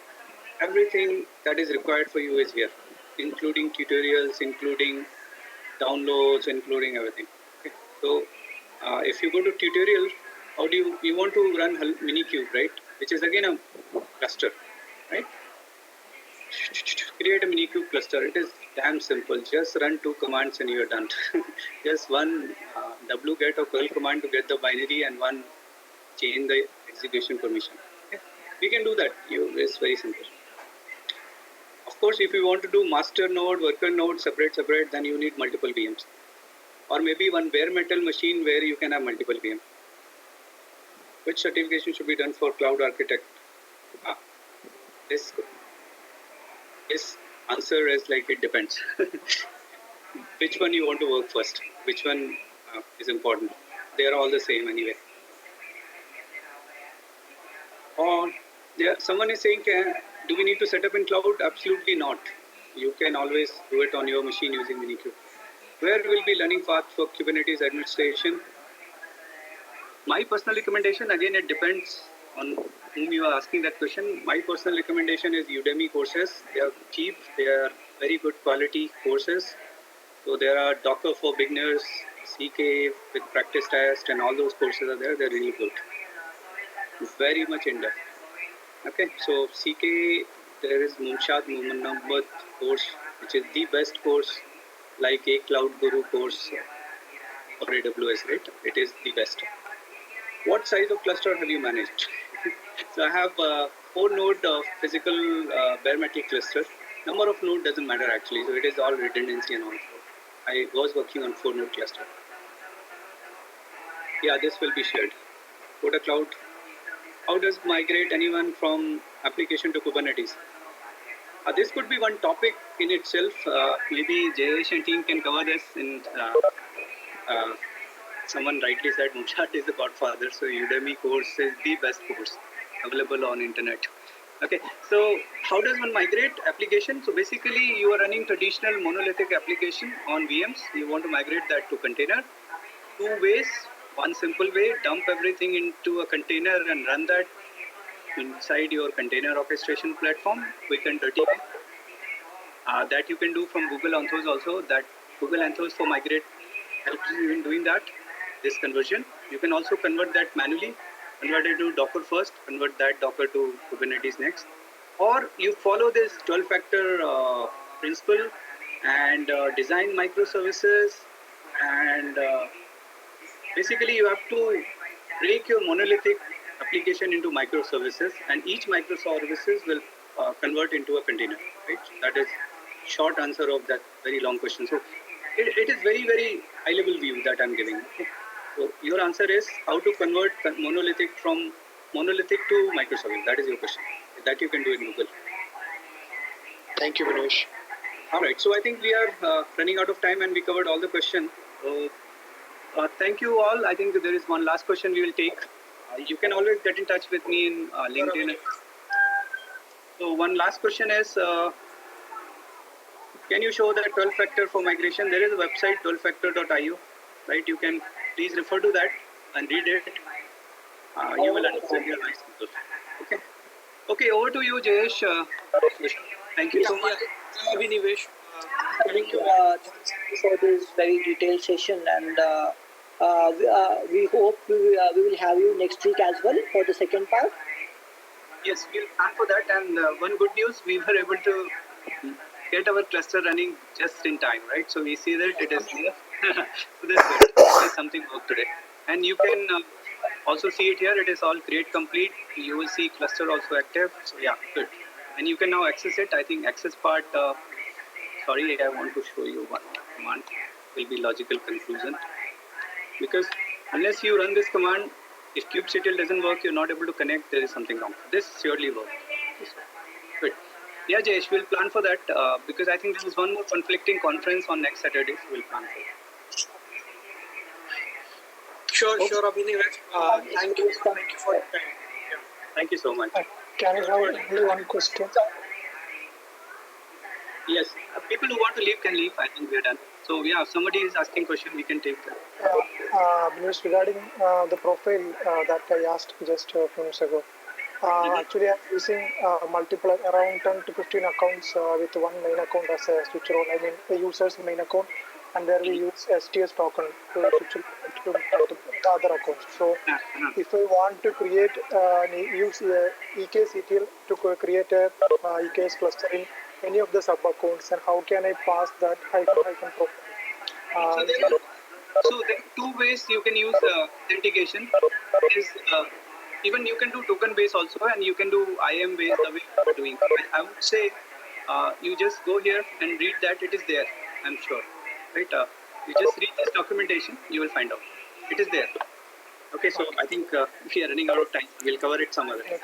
everything that is required for you is here, including tutorials, including downloads, including everything. Okay. So if you go to tutorial, how do you want to run Minikube, right? Which is again a cluster, right? Create a Minikube cluster. It is damn simple. Just run 2 commands and you are done. Just one wget or curl command to get the binary and one change the execution permission. Okay. We can do that. It's very simple. Of course, if you want to do master node, worker node, separate, then you need multiple VMs. Or maybe one bare metal machine where you can have multiple VMs. Which certification should be done for cloud architect? This answer is like it depends. Which one you want to work first? Which one is important? They are all the same anyway. Or someone is saying, do we need to set up in cloud? Absolutely not. You can always do it on your machine using Minikube. Where will be learning path for Kubernetes administration? My personal recommendation, again, it depends on whom you are asking that question. My personal recommendation is Udemy courses. They are cheap. They are very good quality courses. So there are Docker for beginners, CK with practice test, and all those courses are there. They're really good. Very much in depth. Okay, so CK, there is Mumshad Muhammad course, which is the best course, like a Cloud Guru course for AWS, right? It is the best. What size of cluster have you managed? So I have 4 node physical bare metal cluster. Number of node doesn't matter actually. So it is all redundancy and all. I was working on 4 node cluster. Yeah, this will be shared. Coda Cloud. How does migrate anyone from application to Kubernetes? This could be one topic in itself. Maybe Jayesh and team can cover this in someone rightly said Mumshad is the godfather, so Udemy course is the best course available on internet. Okay, so how does one migrate application? So basically you are running traditional monolithic application on VMs. You want to migrate that to container. 2 ways. One simple way, dump everything into a container and run that inside your container orchestration platform, quick and dirty. That you can do from Google Anthos also. That Google Anthos for migrate helps you in doing that. This conversion. You can also convert that manually, convert it to Docker first, convert that Docker to Kubernetes next. Or you follow this 12-factor principle and design microservices and basically you have to break your monolithic application into microservices and each microservices will convert into a container, right? That is short answer of that very long question. So it is very, very high level view that I'm giving. Okay. So your answer is how to convert monolithic from monolithic to microservice. That is your question. That you can do in Google. Thank you, Vinesh. All right. So I think we are running out of time, and we covered all the questions. So thank you all. I think there is one last question we will take. You can always get in touch with me in LinkedIn. So one last question is, can you show the 12 factor for migration? There is a website 12factor.io, right? You can please refer to that and read it. You will understand your license. Okay. Okay. Over to you, Jayesh. Thank you so much. Abhinivesh. Thank you for this very detailed session, and we hope we will have you next week as well for the second part. Yes, we'll plan for that. And one good news, we were able to get our cluster running just in time, right? So we see that it is there. So that's good. There is something work today. And you can also see it here. It is all create complete. You will see cluster also active. So yeah, good. And you can now access it. I think access part, sorry, I want to show you one command. Will be logical conclusion. Because unless you run this command, if kubectl doesn't work, you're not able to connect, there is something wrong. This surely works. Good. Yeah, Jayesh, we'll plan for that because I think there is one more conflicting conference on next Saturday, so we'll plan for it. Sure, Abhinivesh. Thank you for your time. Yeah. Thank you so much. Can I have only one question? Yes, people who want to leave can leave. I think we are done. So yeah, if somebody is asking question, we can take that. News regarding the profile that I asked just a few minutes ago. Actually, I'm using multiple, around 10 to 15 accounts with one main account as a switch role. I mean, the user's main account, and where we use STS token to switch to the other accounts. So, if I want to create use EKCTL to create a EKS cluster in any of the sub accounts, and how can I pass that hyphen profile? So there are two ways you can use authentication. Is even you can do token based also, and you can do IAM based the way you are doing. I would say you just go here and read that it is there. I'm sure, right? You just read this documentation, you will find out it is there. Okay, so I think we are running out of time. We'll cover it some other time.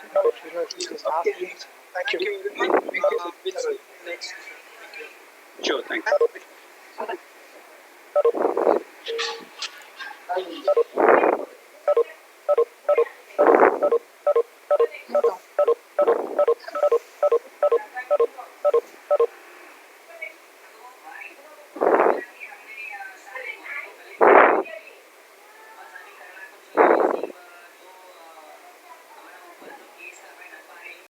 Thank you everyone. We'll see you next. Sure, thanks.